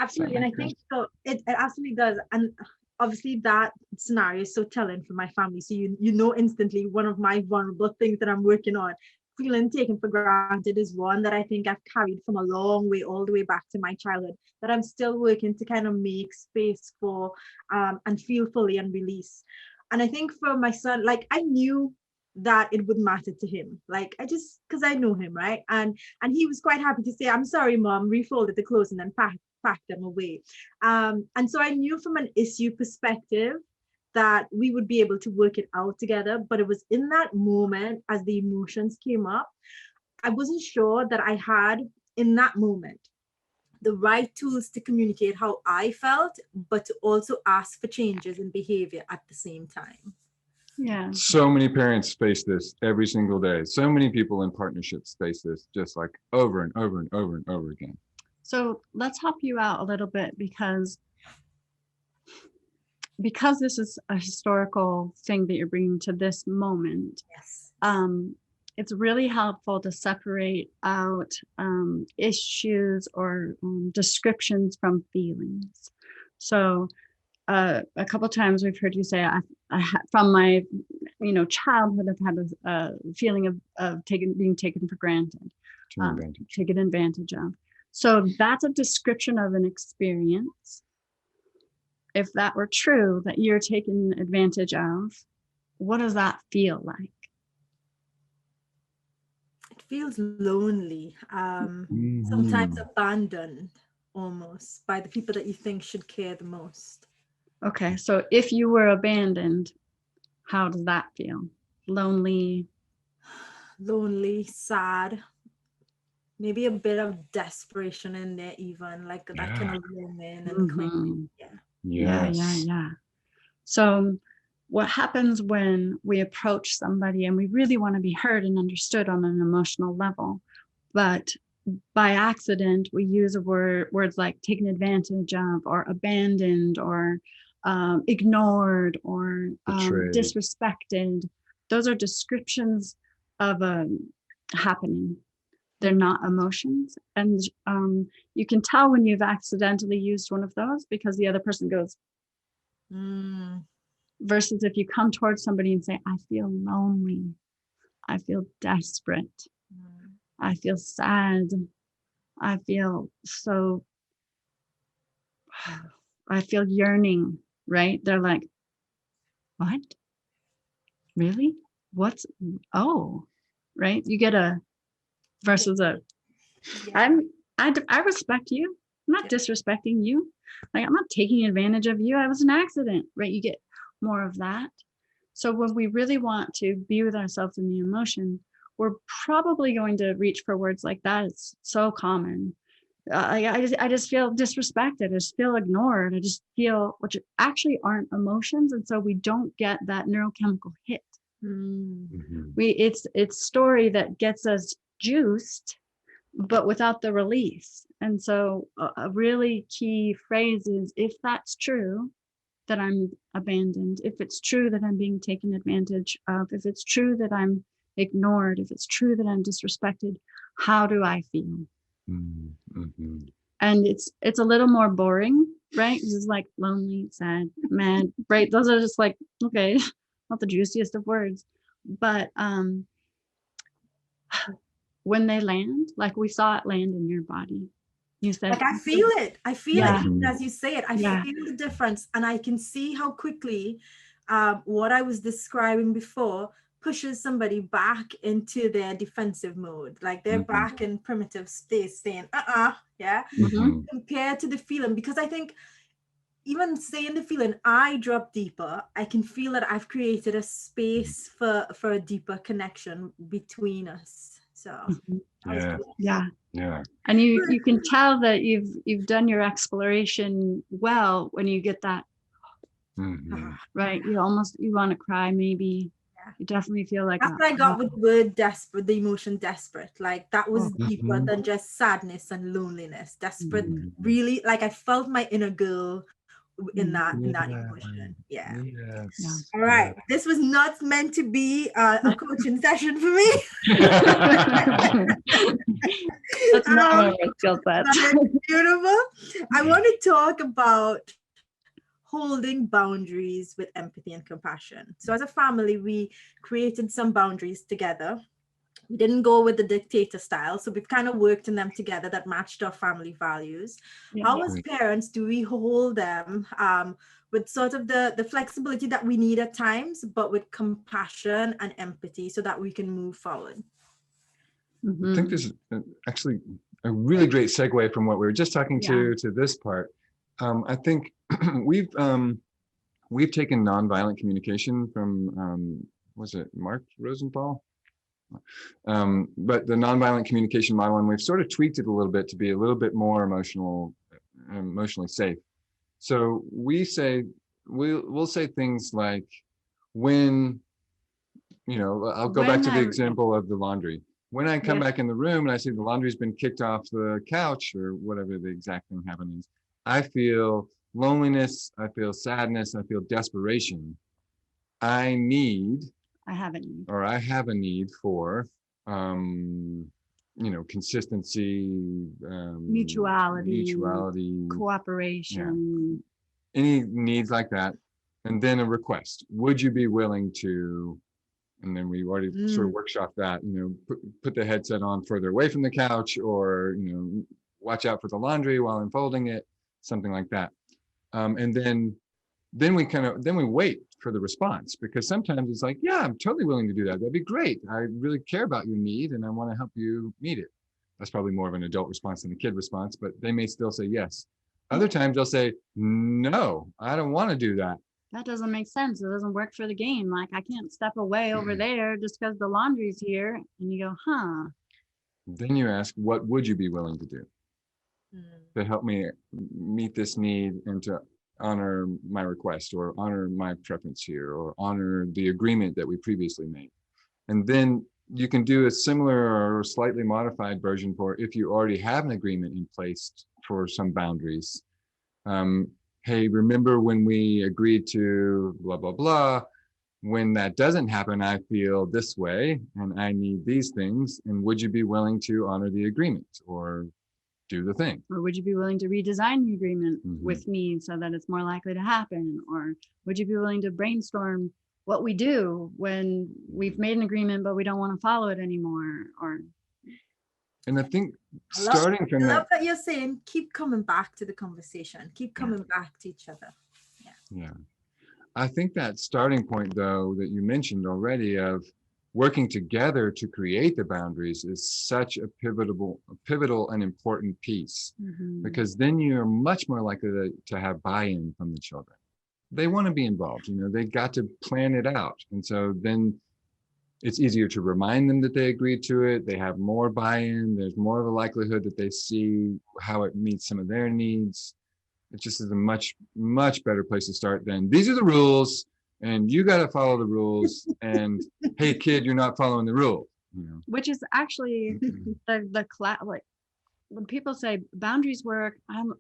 Absolutely. And I think so it absolutely does. And obviously that scenario is so telling for my family. So you know instantly one of my vulnerable things that I'm working on, feeling taken for granted, is one that I think I've carried from a long way, all the way back to my childhood, that I'm still working to kind of make space for and feel fully and release. And I think for my son, like I knew that it would matter to him. Like, because I know him, right? And he was quite happy to say, I'm sorry, Mom, refolded the clothes and then pack them away. And so I knew from an issue perspective that we would be able to work it out together. But it was in that moment, as the emotions came up, I wasn't sure that I had in that moment the right tools to communicate how I felt, but to also ask for changes in behavior at the same time. Yeah. So many parents face this every single day. So many people in partnerships face this just like over and over and over and over again. So let's help you out a little bit, because this is a historical thing that you're bringing to this moment. Yes. It's really helpful to separate out issues or descriptions from feelings. So a couple times we've heard you say, I from my childhood, I've had a feeling of being taken for granted, taken advantage of. So that's a description of an experience. If that were true, that you're taken advantage of, what does that feel like? It feels lonely, sometimes abandoned almost by the people that you think should care the most. Okay, so if you were abandoned, how does that feel? Lonely, sad, maybe a bit of desperation in there, even like that kind of longing and clinging. Yeah. So what happens when we approach somebody and we really want to be heard and understood on an emotional level, but by accident we use words like taken advantage of, or abandoned, or ignored, or disrespected. Those are descriptions of a happening. They're not emotions. And you can tell when you've accidentally used one of those because the other person goes, versus if you come towards somebody and say, I feel lonely, I feel desperate, I feel sad, I feel yearning, right? They're like, what? Really? Right? You get a versus a, I respect you. I'm not disrespecting you. Like, I'm not taking advantage of you. I was an accident, right? You get more of that. So when we really want to be with ourselves in the emotion, we're probably going to reach for words like that. It's so common. I just feel disrespected. I just feel ignored. I just feel, which actually aren't emotions. And so we don't get that neurochemical hit. It's story that gets us juiced, but without the release. And so a really key phrase is, if that's true, that I'm abandoned, if it's true that I'm being taken advantage of, if it's true that I'm ignored, if it's true that I'm disrespected, how do I feel? And it's a little more boring, right? This is like lonely, sad, mad, right? Those are just like, okay, not the juiciest of words. But when they land, like we saw it land in your body, you said, like, I feel it as you say it. I feel the difference, and I can see how quickly what I was describing before pushes somebody back into their defensive mode, like they're back in primitive space saying compared to the feeling. Because I think even saying the feeling, I drop deeper, I can feel that I've created a space for a deeper connection between us. So and you can tell that you've done your exploration well when you get that right. You want to cry, maybe. You definitely feel like that's what I got with the word desperate, the emotion desperate. Like, that was deeper than just sadness and loneliness. Desperate, really, like I felt my inner girl in that emotion. All right, this was not meant to be a coaching session for me. That's not my skill set. Beautiful. I want to talk about holding boundaries with empathy and compassion. So as a family, we created some boundaries together. We didn't go with the dictator style, so we've kind of worked in them together that matched our family values. How as parents do we hold them with sort of the flexibility that we need at times, but with compassion and empathy so that we can move forward. I think this is actually a really great segue from what we were just talking to this part. I think we've taken nonviolent communication from was it Mark Rosenthal? But the nonviolent communication model, and we've sort of tweaked it a little bit to be a little bit more emotionally safe. So we'll say things like, when, I'll go back to the example of the laundry. When I come back in the room and I see the laundry's been kicked off the couch or whatever the exact thing happening is, I feel loneliness, I feel sadness, I feel desperation. I have a need for, consistency, mutuality, cooperation, any needs like that. And then a request. Would you be willing to, and then we already sort of workshop that, put the headset on further away from the couch, or, watch out for the laundry while I'm folding it, something like that. And then we wait for the response, because sometimes it's like, yeah, I'm totally willing to do that. That'd be great. I really care about your need and I want to help you meet it. That's probably more of an adult response than a kid response, but they may still say yes. Other times they'll say, no, I don't want to do that. That doesn't make sense. It doesn't work for the game. Like, I can't step away over there just because the laundry's here. And you go, huh. Then you ask, what would you be willing to do to help me meet this need and to honor my request, or honor my preference here, or honor the agreement that we previously made? And then you can do a similar or slightly modified version for if you already have an agreement in place for some boundaries. Hey, remember when we agreed to blah, blah, blah? When that doesn't happen, I feel this way and I need these things. And would you be willing to honor the agreement or do the thing? Or would you be willing to redesign the agreement with me so that it's more likely to happen? Or would you be willing to brainstorm what we do when we've made an agreement, but we don't want to follow it anymore? And I think starting from that. I love that you're saying, keep coming back to the conversation, keep coming back to each other. Yeah. I think that starting point, though, that you mentioned already, of working together to create the boundaries, is such a pivotal and important piece, because then you're much more likely to have buy-in from the children. They want to be involved, they got to plan it out. And so then it's easier to remind them that they agreed to it. They have more buy-in. There's more of a likelihood that they see how it meets some of their needs. It just is a much, much better place to start than, these are the rules and you got to follow the rules. And hey, kid, you're not following the rule. Which is actually like when people say boundaries work, I'm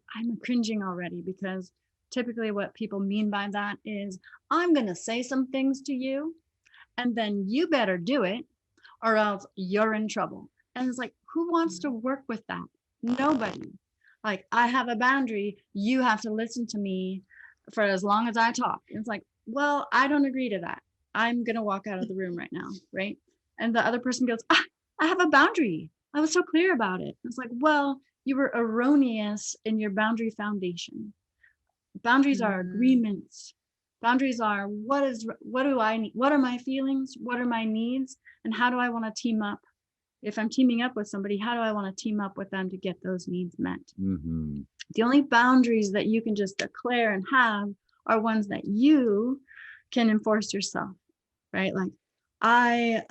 cringing already, because typically what people mean by that is, I'm going to say some things to you, and then you better do it or else you're in trouble. And it's like, who wants to work with that? Nobody. Like, I have a boundary. You have to listen to me for as long as I talk. And it's like, well, I don't agree to that. I'm going to walk out of the room right now. Right. And the other person goes, I have a boundary. I was so clear about it. It's like, well, you were erroneous in your boundary foundation. Boundaries are agreements. Boundaries are, what do I need? What are my feelings? What are my needs? And how do I want to team up? If I'm teaming up with somebody, how do I want to team up with them to get those needs met? The only boundaries that you can just declare and have are ones that you can enforce yourself, right? Like, I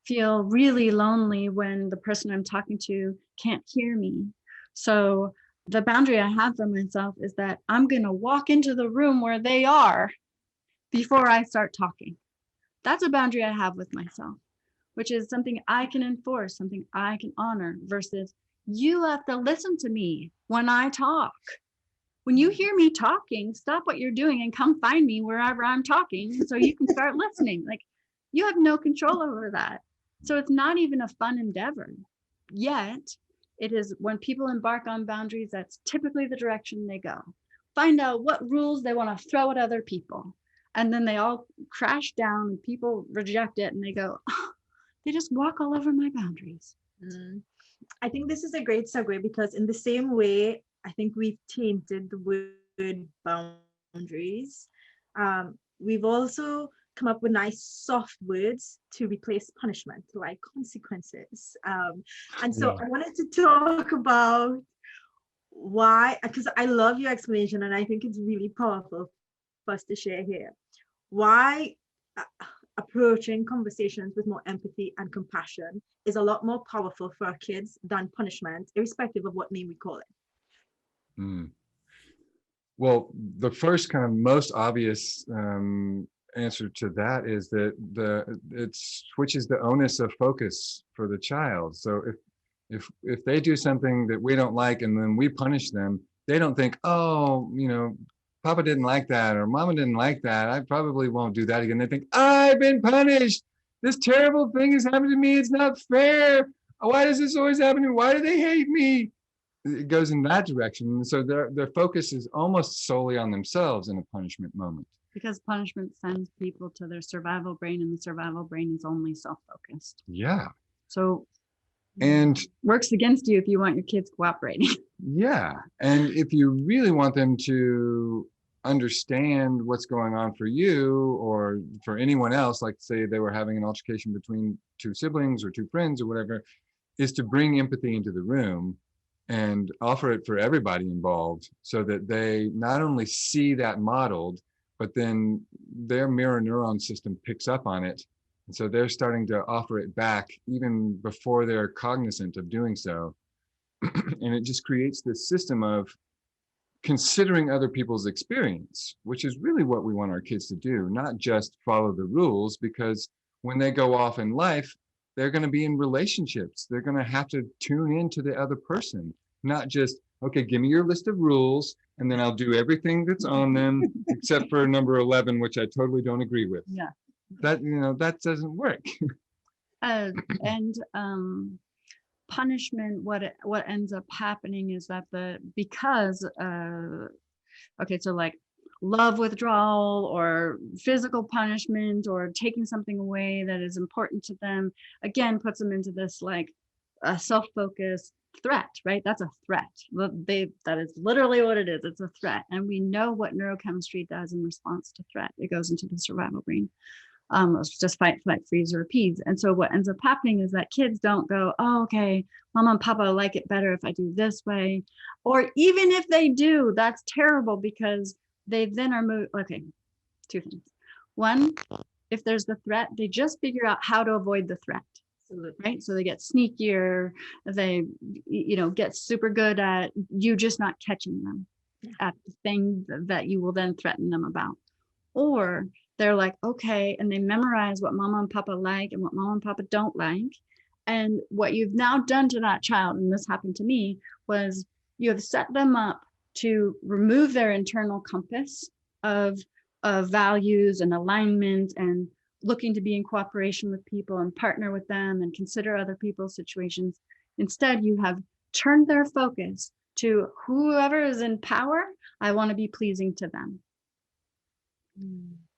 feel really lonely when the person I'm talking to can't hear me. So the boundary I have for myself is that I'm going to walk into the room where they are before I start talking. That's a boundary I have with myself, which is something I can enforce, something I can honor, versus you have to listen to me when I talk. When you hear me talking, stop what you're doing and come find me wherever I'm talking so you can start listening. Like, you have no control over that. So it's not even a fun endeavor. Yet, it is, when people embark on boundaries, that's typically the direction they go. Find out what rules they want to throw at other people. And then they all crash down and people reject it and they go, oh, they just walk all over my boundaries. I think this is a great segue, because in the same way, I think we've tainted the boundaries. We've also come up with nice soft words to replace punishment, like consequences. And so I wanted to talk about why, because I love your explanation and I think it's really powerful for us to share here. Why approaching conversations with more empathy and compassion is a lot more powerful for our kids than punishment, irrespective of what name we call it. Well, the first kind of most obvious answer to that is that it switches the onus of focus for the child. So if they do something that we don't like and then we punish them, they don't think, oh, Papa didn't like that or Mama didn't like that, I probably won't do that again. They think, I've been punished. This terrible thing has happened to me. It's not fair. Why does this always happen to me? Why do they hate me? It goes in that direction. And so their focus is almost solely on themselves in a punishment moment. Because punishment sends people to their survival brain, and the survival brain is only self-focused. Yeah. So and works against you if you want your kids cooperating. Yeah. And if you really want them to understand what's going on for you or for anyone else, like say they were having an altercation between two siblings or two friends or whatever, is to bring empathy into the room and offer it for everybody involved so that they not only see that modeled, but then their mirror neuron system picks up on it. And so they're starting to offer it back even before they're cognizant of doing so. And it just creates this system of considering other people's experience, which is really what we want our kids to do, not just follow the rules, because when they go off in life, they're going to be in relationships. They're going to have to tune into the other person, not just, okay, give me your list of rules, and then I'll do everything that's on them, except for number 11, which I totally don't agree with. Yeah. That doesn't work. Punishment, what ends up happening is that so like love withdrawal or physical punishment or taking something away that is important to them, again, puts them into this like a self-focused threat, right? That's a threat. That is literally what it is. It's a threat. And we know what neurochemistry does in response to threat. It goes into the survival brain. It's just fight, flight, freeze, or appease. And so what ends up happening is that kids don't go, oh, okay, Mama and Papa like it better if I do this way. Or even if they do, that's terrible because they then are moved. Okay, two things. One, if there's the threat, they just figure out how to avoid the threat. Right? So they get sneakier, they, get super good at you just not catching them at the thing that you will then threaten them about. Or they're like, okay, and they memorize what Mama and Papa like and what Mama and Papa don't like. And what you've now done to that child, and this happened to me, was you have set them up to remove their internal compass of values and alignment and looking to be in cooperation with people and partner with them and consider other people's situations. Instead, you have turned their focus to whoever is in power, I want to be pleasing to them.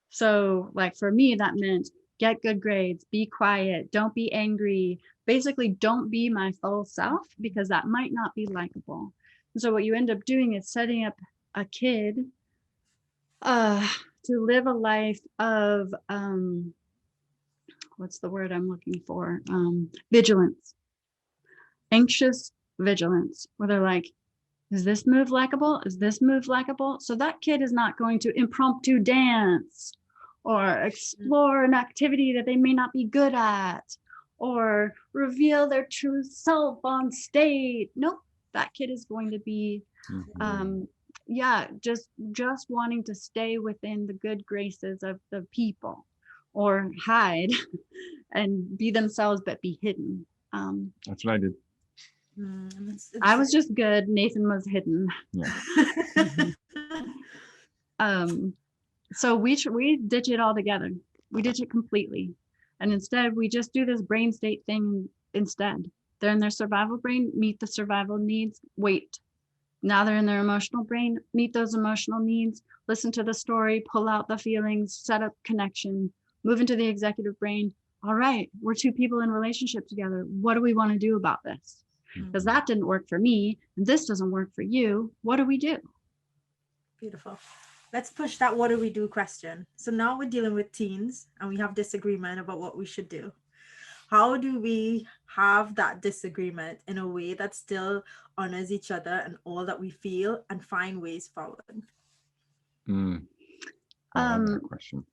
So like for me, that meant get good grades, be quiet, don't be angry, basically don't be my full self because that might not be likable. And so what you end up doing is setting up a kid to live a life of, what's the word I'm looking for? Vigilance, anxious vigilance, where they're like, is this move likable? Is this move likable? So that kid is not going to impromptu dance or explore an activity that they may not be good at or reveal their true self on stage. Nope, that kid is going to be, just wanting to stay within the good graces of the people or hide and be themselves, but be hidden. That's what I did. I was just good. Nathan was hidden. Yeah. So we ditch it all together. We ditch it completely. And instead, we just do this brain state thing instead. They're in their survival brain, meet the survival needs, wait. Now they're in their emotional brain, meet those emotional needs, listen to the story, pull out the feelings, set up connection, move into the executive brain. All right, we're two people in relationship together. What do we want to do about this? Because that didn't work for me, and this doesn't work for you. What do we do? Beautiful. Let's push that what do we do question. So now we're dealing with teens and we have disagreement about what we should do. How do we have that disagreement in a way that still honors each other and all that we feel and find ways forward? I love that question.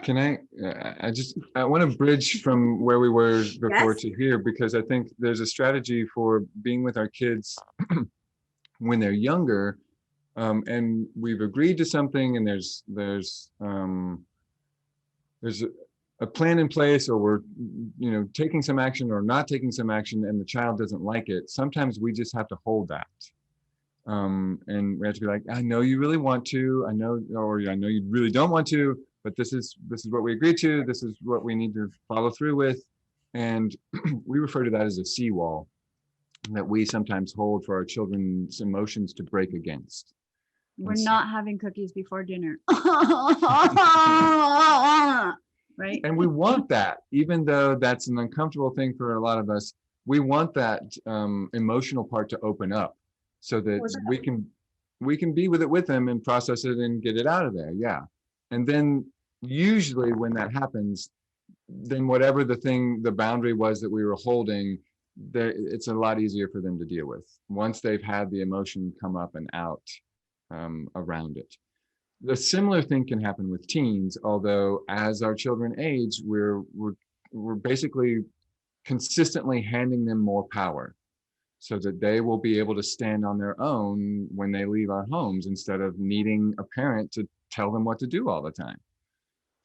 Can I want to bridge from where we were before to here, because I think there's a strategy for being with our kids when they're younger, and we've agreed to something, and there's a plan in place, or we're taking some action or not taking some action, and the child doesn't like it. Sometimes we just have to hold that, and we have to be like, I know you really want to, I know you really don't want to, but this is what we agreed to, this is what we need to follow through with. And we refer to that as a seawall that we sometimes hold for our children's emotions to break against. We're not having cookies before dinner. Right? And we want that, even though that's an uncomfortable thing for a lot of us. We want that emotional part to open up so that we can be with it with them and process it and get it out of there. Yeah. And then usually when that happens, then whatever the boundary was that we were holding, it's a lot easier for them to deal with once they've had the emotion come up and out around it. The similar thing can happen with teens, although as our children age, we're basically consistently handing them more power so that they will be able to stand on their own when they leave our homes instead of needing a parent to tell them what to do all the time.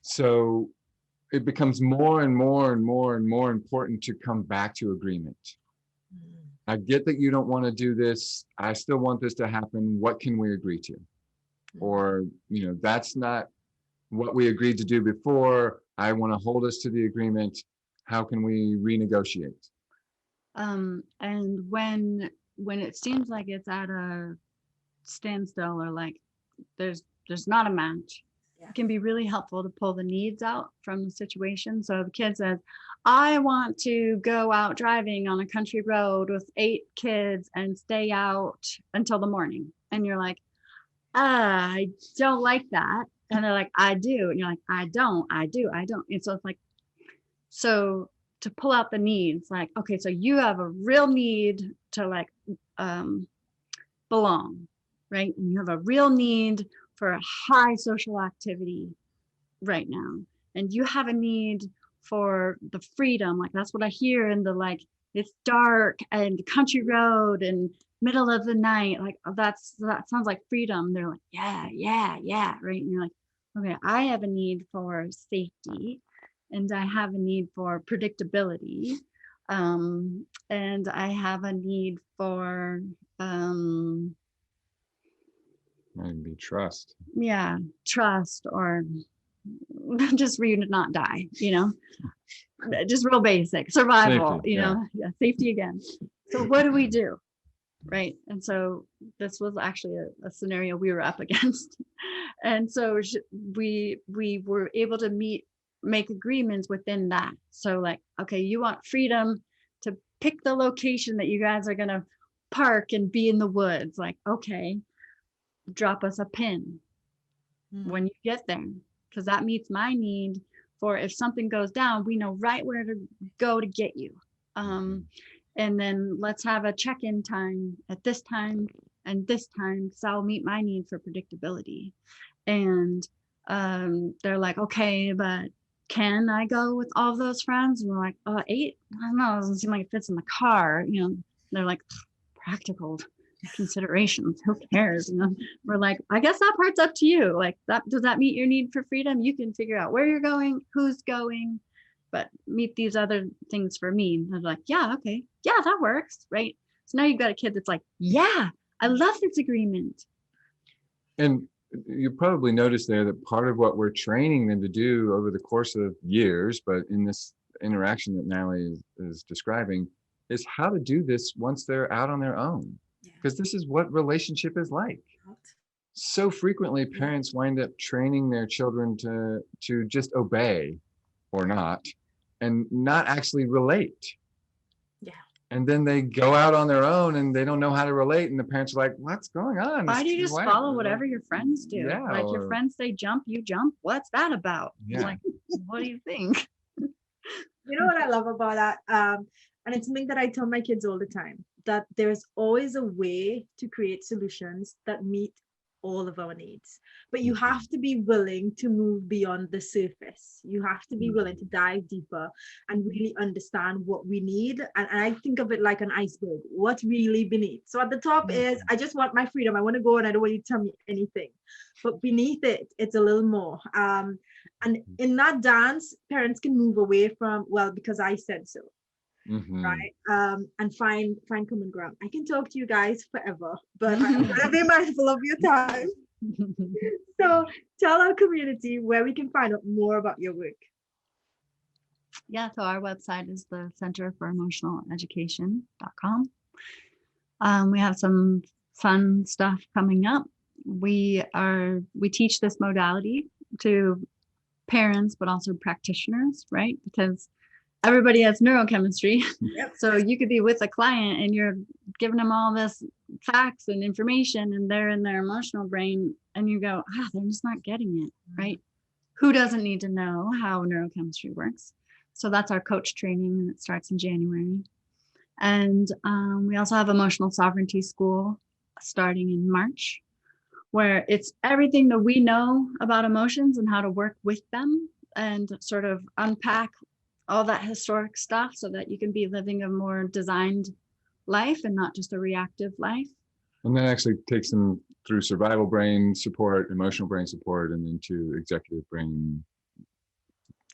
So it becomes more and more and more and more important to come back to agreement. I get that you don't want to do this. I still want this to happen. What can we agree to? Or, that's not what we agreed to do before. I want to hold us to the agreement. How can we renegotiate? And when it seems like it's at a standstill, or like there's not a match, it can be really helpful to pull the needs out from the situation. So the kid says, I want to go out driving on a country road with 8 kids and stay out until the morning. And you're like, I don't like that. And they're like, I do. And you're like, I don't. And so it's like, so to pull out the needs, like, okay, so you have a real need to belong, right? And you have a real need for a high social activity right now. And you have a need for the freedom. Like, that's what I hear in the, it's dark and country road and middle of the night. Like, that sounds like freedom. They're like, yeah. Right. And you're like, okay, I have a need for safety, and I have a need for predictability. And I have a need for, maybe trust. Yeah, trust, or just for you to not die, just real basic survival, Safety, safety again. So what do we do? Right. And so this was actually a scenario we were up against. And so we were able to make agreements within that. So like, okay, you want freedom to pick the location that you guys are going to park and be in the woods. Like, okay, drop us a pin when you get there, because that meets my need for if something goes down, we know right where to go to get you. And then let's have a check-in time at this time and this time, because I'll meet my need for predictability. And they're like, okay, but can I go with all those friends? And we're like, 8? I don't know, it doesn't seem like it fits in the car. They're like, practical considerations, who cares? We're like, I guess that part's up to you. Like, does that meet your need for freedom? You can figure out where you're going, who's going, but meet these other things for me. And they're like, yeah, okay, yeah, that works, right? So now you've got a kid that's like, yeah, I love this agreement. And you probably noticed there that part of what we're training them to do over the course of years, but in this interaction that Natalie is describing, is how to do this once they're out on their own. Because this is what relationship is like. So frequently parents wind up training their children to just obey or not, and not actually relate. And then they go out on their own and they don't know how to relate. And the parents are like, what's going on? Why do you just follow whatever your friends do? Yeah, like your friends say jump, you jump. What's that about? Yeah. Like, what do you think? You know what I love about that? And it's something that I tell my kids all the time, that there's always a way to create solutions that meet all of our needs. But you have to be willing to move beyond the surface. You have to be willing to dive deeper and really understand what we need. And I think of it like an iceberg, what's really beneath. So at the top is, I just want my freedom. I want to go and I don't want you to tell me anything. But beneath it, it's a little more. And in that dance, parents can move away from, well, because I said so. Right, and find common ground. I can talk to you guys forever, but I'm gonna be mindful of your time. So tell our community where we can find out more about your work. Yeah, so our website is the Center for Emotional Education.com. We have some fun stuff coming up. We teach this modality to parents, but also practitioners, right? Because everybody has neurochemistry. Yep. So you could be with a client and you're giving them all this facts and information and they're in their emotional brain and you go, they're just not getting it, right? Who doesn't need to know how neurochemistry works? So that's our coach training and it starts in January. And we also have Emotional Sovereignty School starting in March, where it's everything that we know about emotions and how to work with them and sort of unpack all that historic stuff so that you can be living a more designed life and not just a reactive life. And that actually takes them through survival brain support, emotional brain support, and into executive brain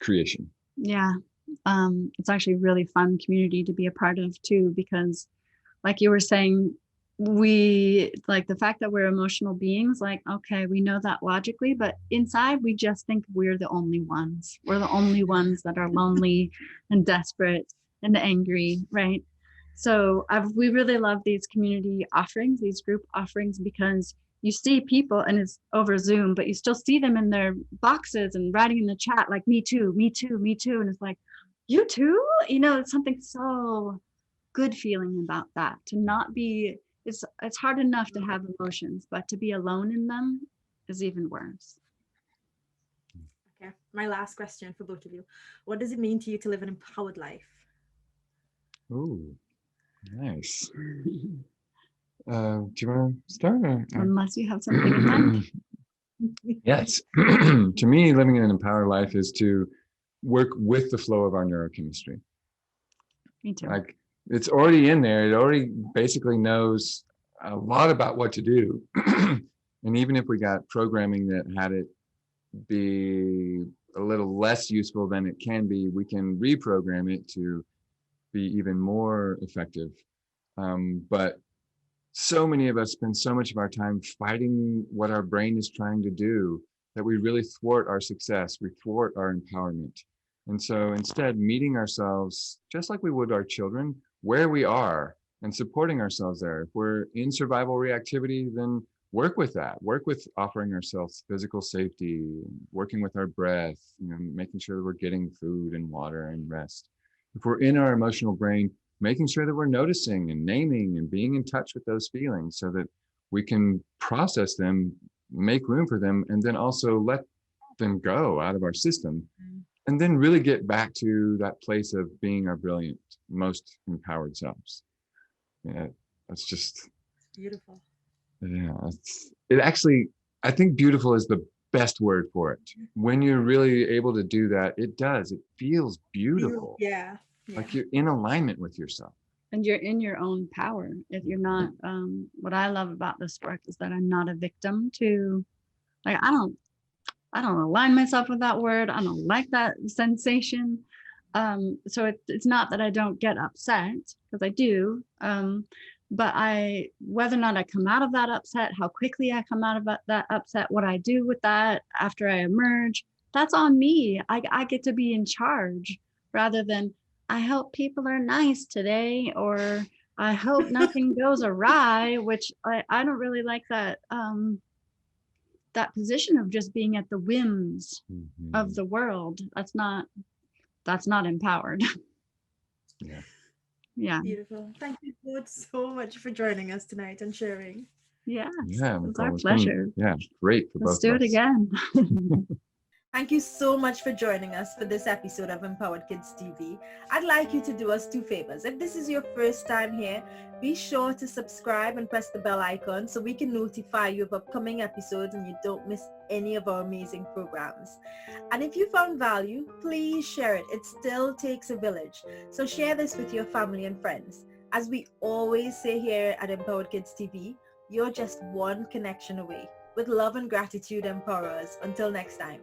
creation. Yeah. It's actually a really fun community to be a part of too, because like you were saying, we like the fact that we're emotional beings, like, okay, we know that logically, but inside we just think we're the only ones. We're the only ones that are lonely and desperate and angry, right? So we really love these community offerings, these group offerings, because you see people and it's over Zoom, but you still see them in their boxes and writing in the chat, like, me too, me too, me too. And it's like, you too? You know, it's something so good feeling about that, to not be, it's hard enough to have emotions, but to be alone in them is even worse. Okay, my last question for both of you. What does it mean to you to live an empowered life? Ooh, nice. Do you want to start? Unless you have something in mind. Yes. To me, living an empowered life is to work with the flow of our neurochemistry. Me too. Like, it's already in there. It already basically knows a lot about what to do. And even if we got programming that had it be a little less useful than it can be, we can reprogram it to be even more effective. But so many of us spend so much of our time fighting what our brain is trying to do that we really thwart our success, we thwart our empowerment. And so instead, meeting ourselves just like we would our children, where we are, and supporting ourselves there. If we're in survival reactivity, then work with that. Work with offering ourselves physical safety, working with our breath, making sure that we're getting food and water and rest. If we're in our emotional brain, making sure that we're noticing and naming and being in touch with those feelings so that we can process them, make room for them, and then also let them go out of our system. And then really get back to that place of being our brilliant, most empowered selves. Yeah, that's just Beautiful. Yeah, it actually, I think beautiful is the best word for it. When you're really able to do that, it feels beautiful. Yeah. Like you're in alignment with yourself. And you're in your own power. If you're not, what I love about this work is that I'm not a victim to, like, I don't align myself with that word. I don't like that sensation. So it's not that I don't get upset, because I do. But whether or not I come out of that upset, how quickly I come out of that upset, what I do with that after I emerge, that's on me. I get to be in charge, rather than I hope people are nice today, or I hope nothing goes awry, which I don't really like that. That position of just being at the whims of the world. That's not empowered. Yeah. Yeah. Beautiful. Thank you both so much for joining us tonight and sharing. Yeah. Yeah, It was Nicole, our it's been, pleasure. yeah, great for Let's both do of it us. again. Thank you so much for joining us for this episode of Empowered Kids TV. I'd like you to do us 2 favors. If this is your first time here, be sure to subscribe and press the bell icon so we can notify you of upcoming episodes and you don't miss any of our amazing programs. And if you found value, please share it. It still takes a village. So share this with your family and friends. As we always say here at Empowered Kids TV, you're just one connection away. With love and gratitude, empower us. Until next time.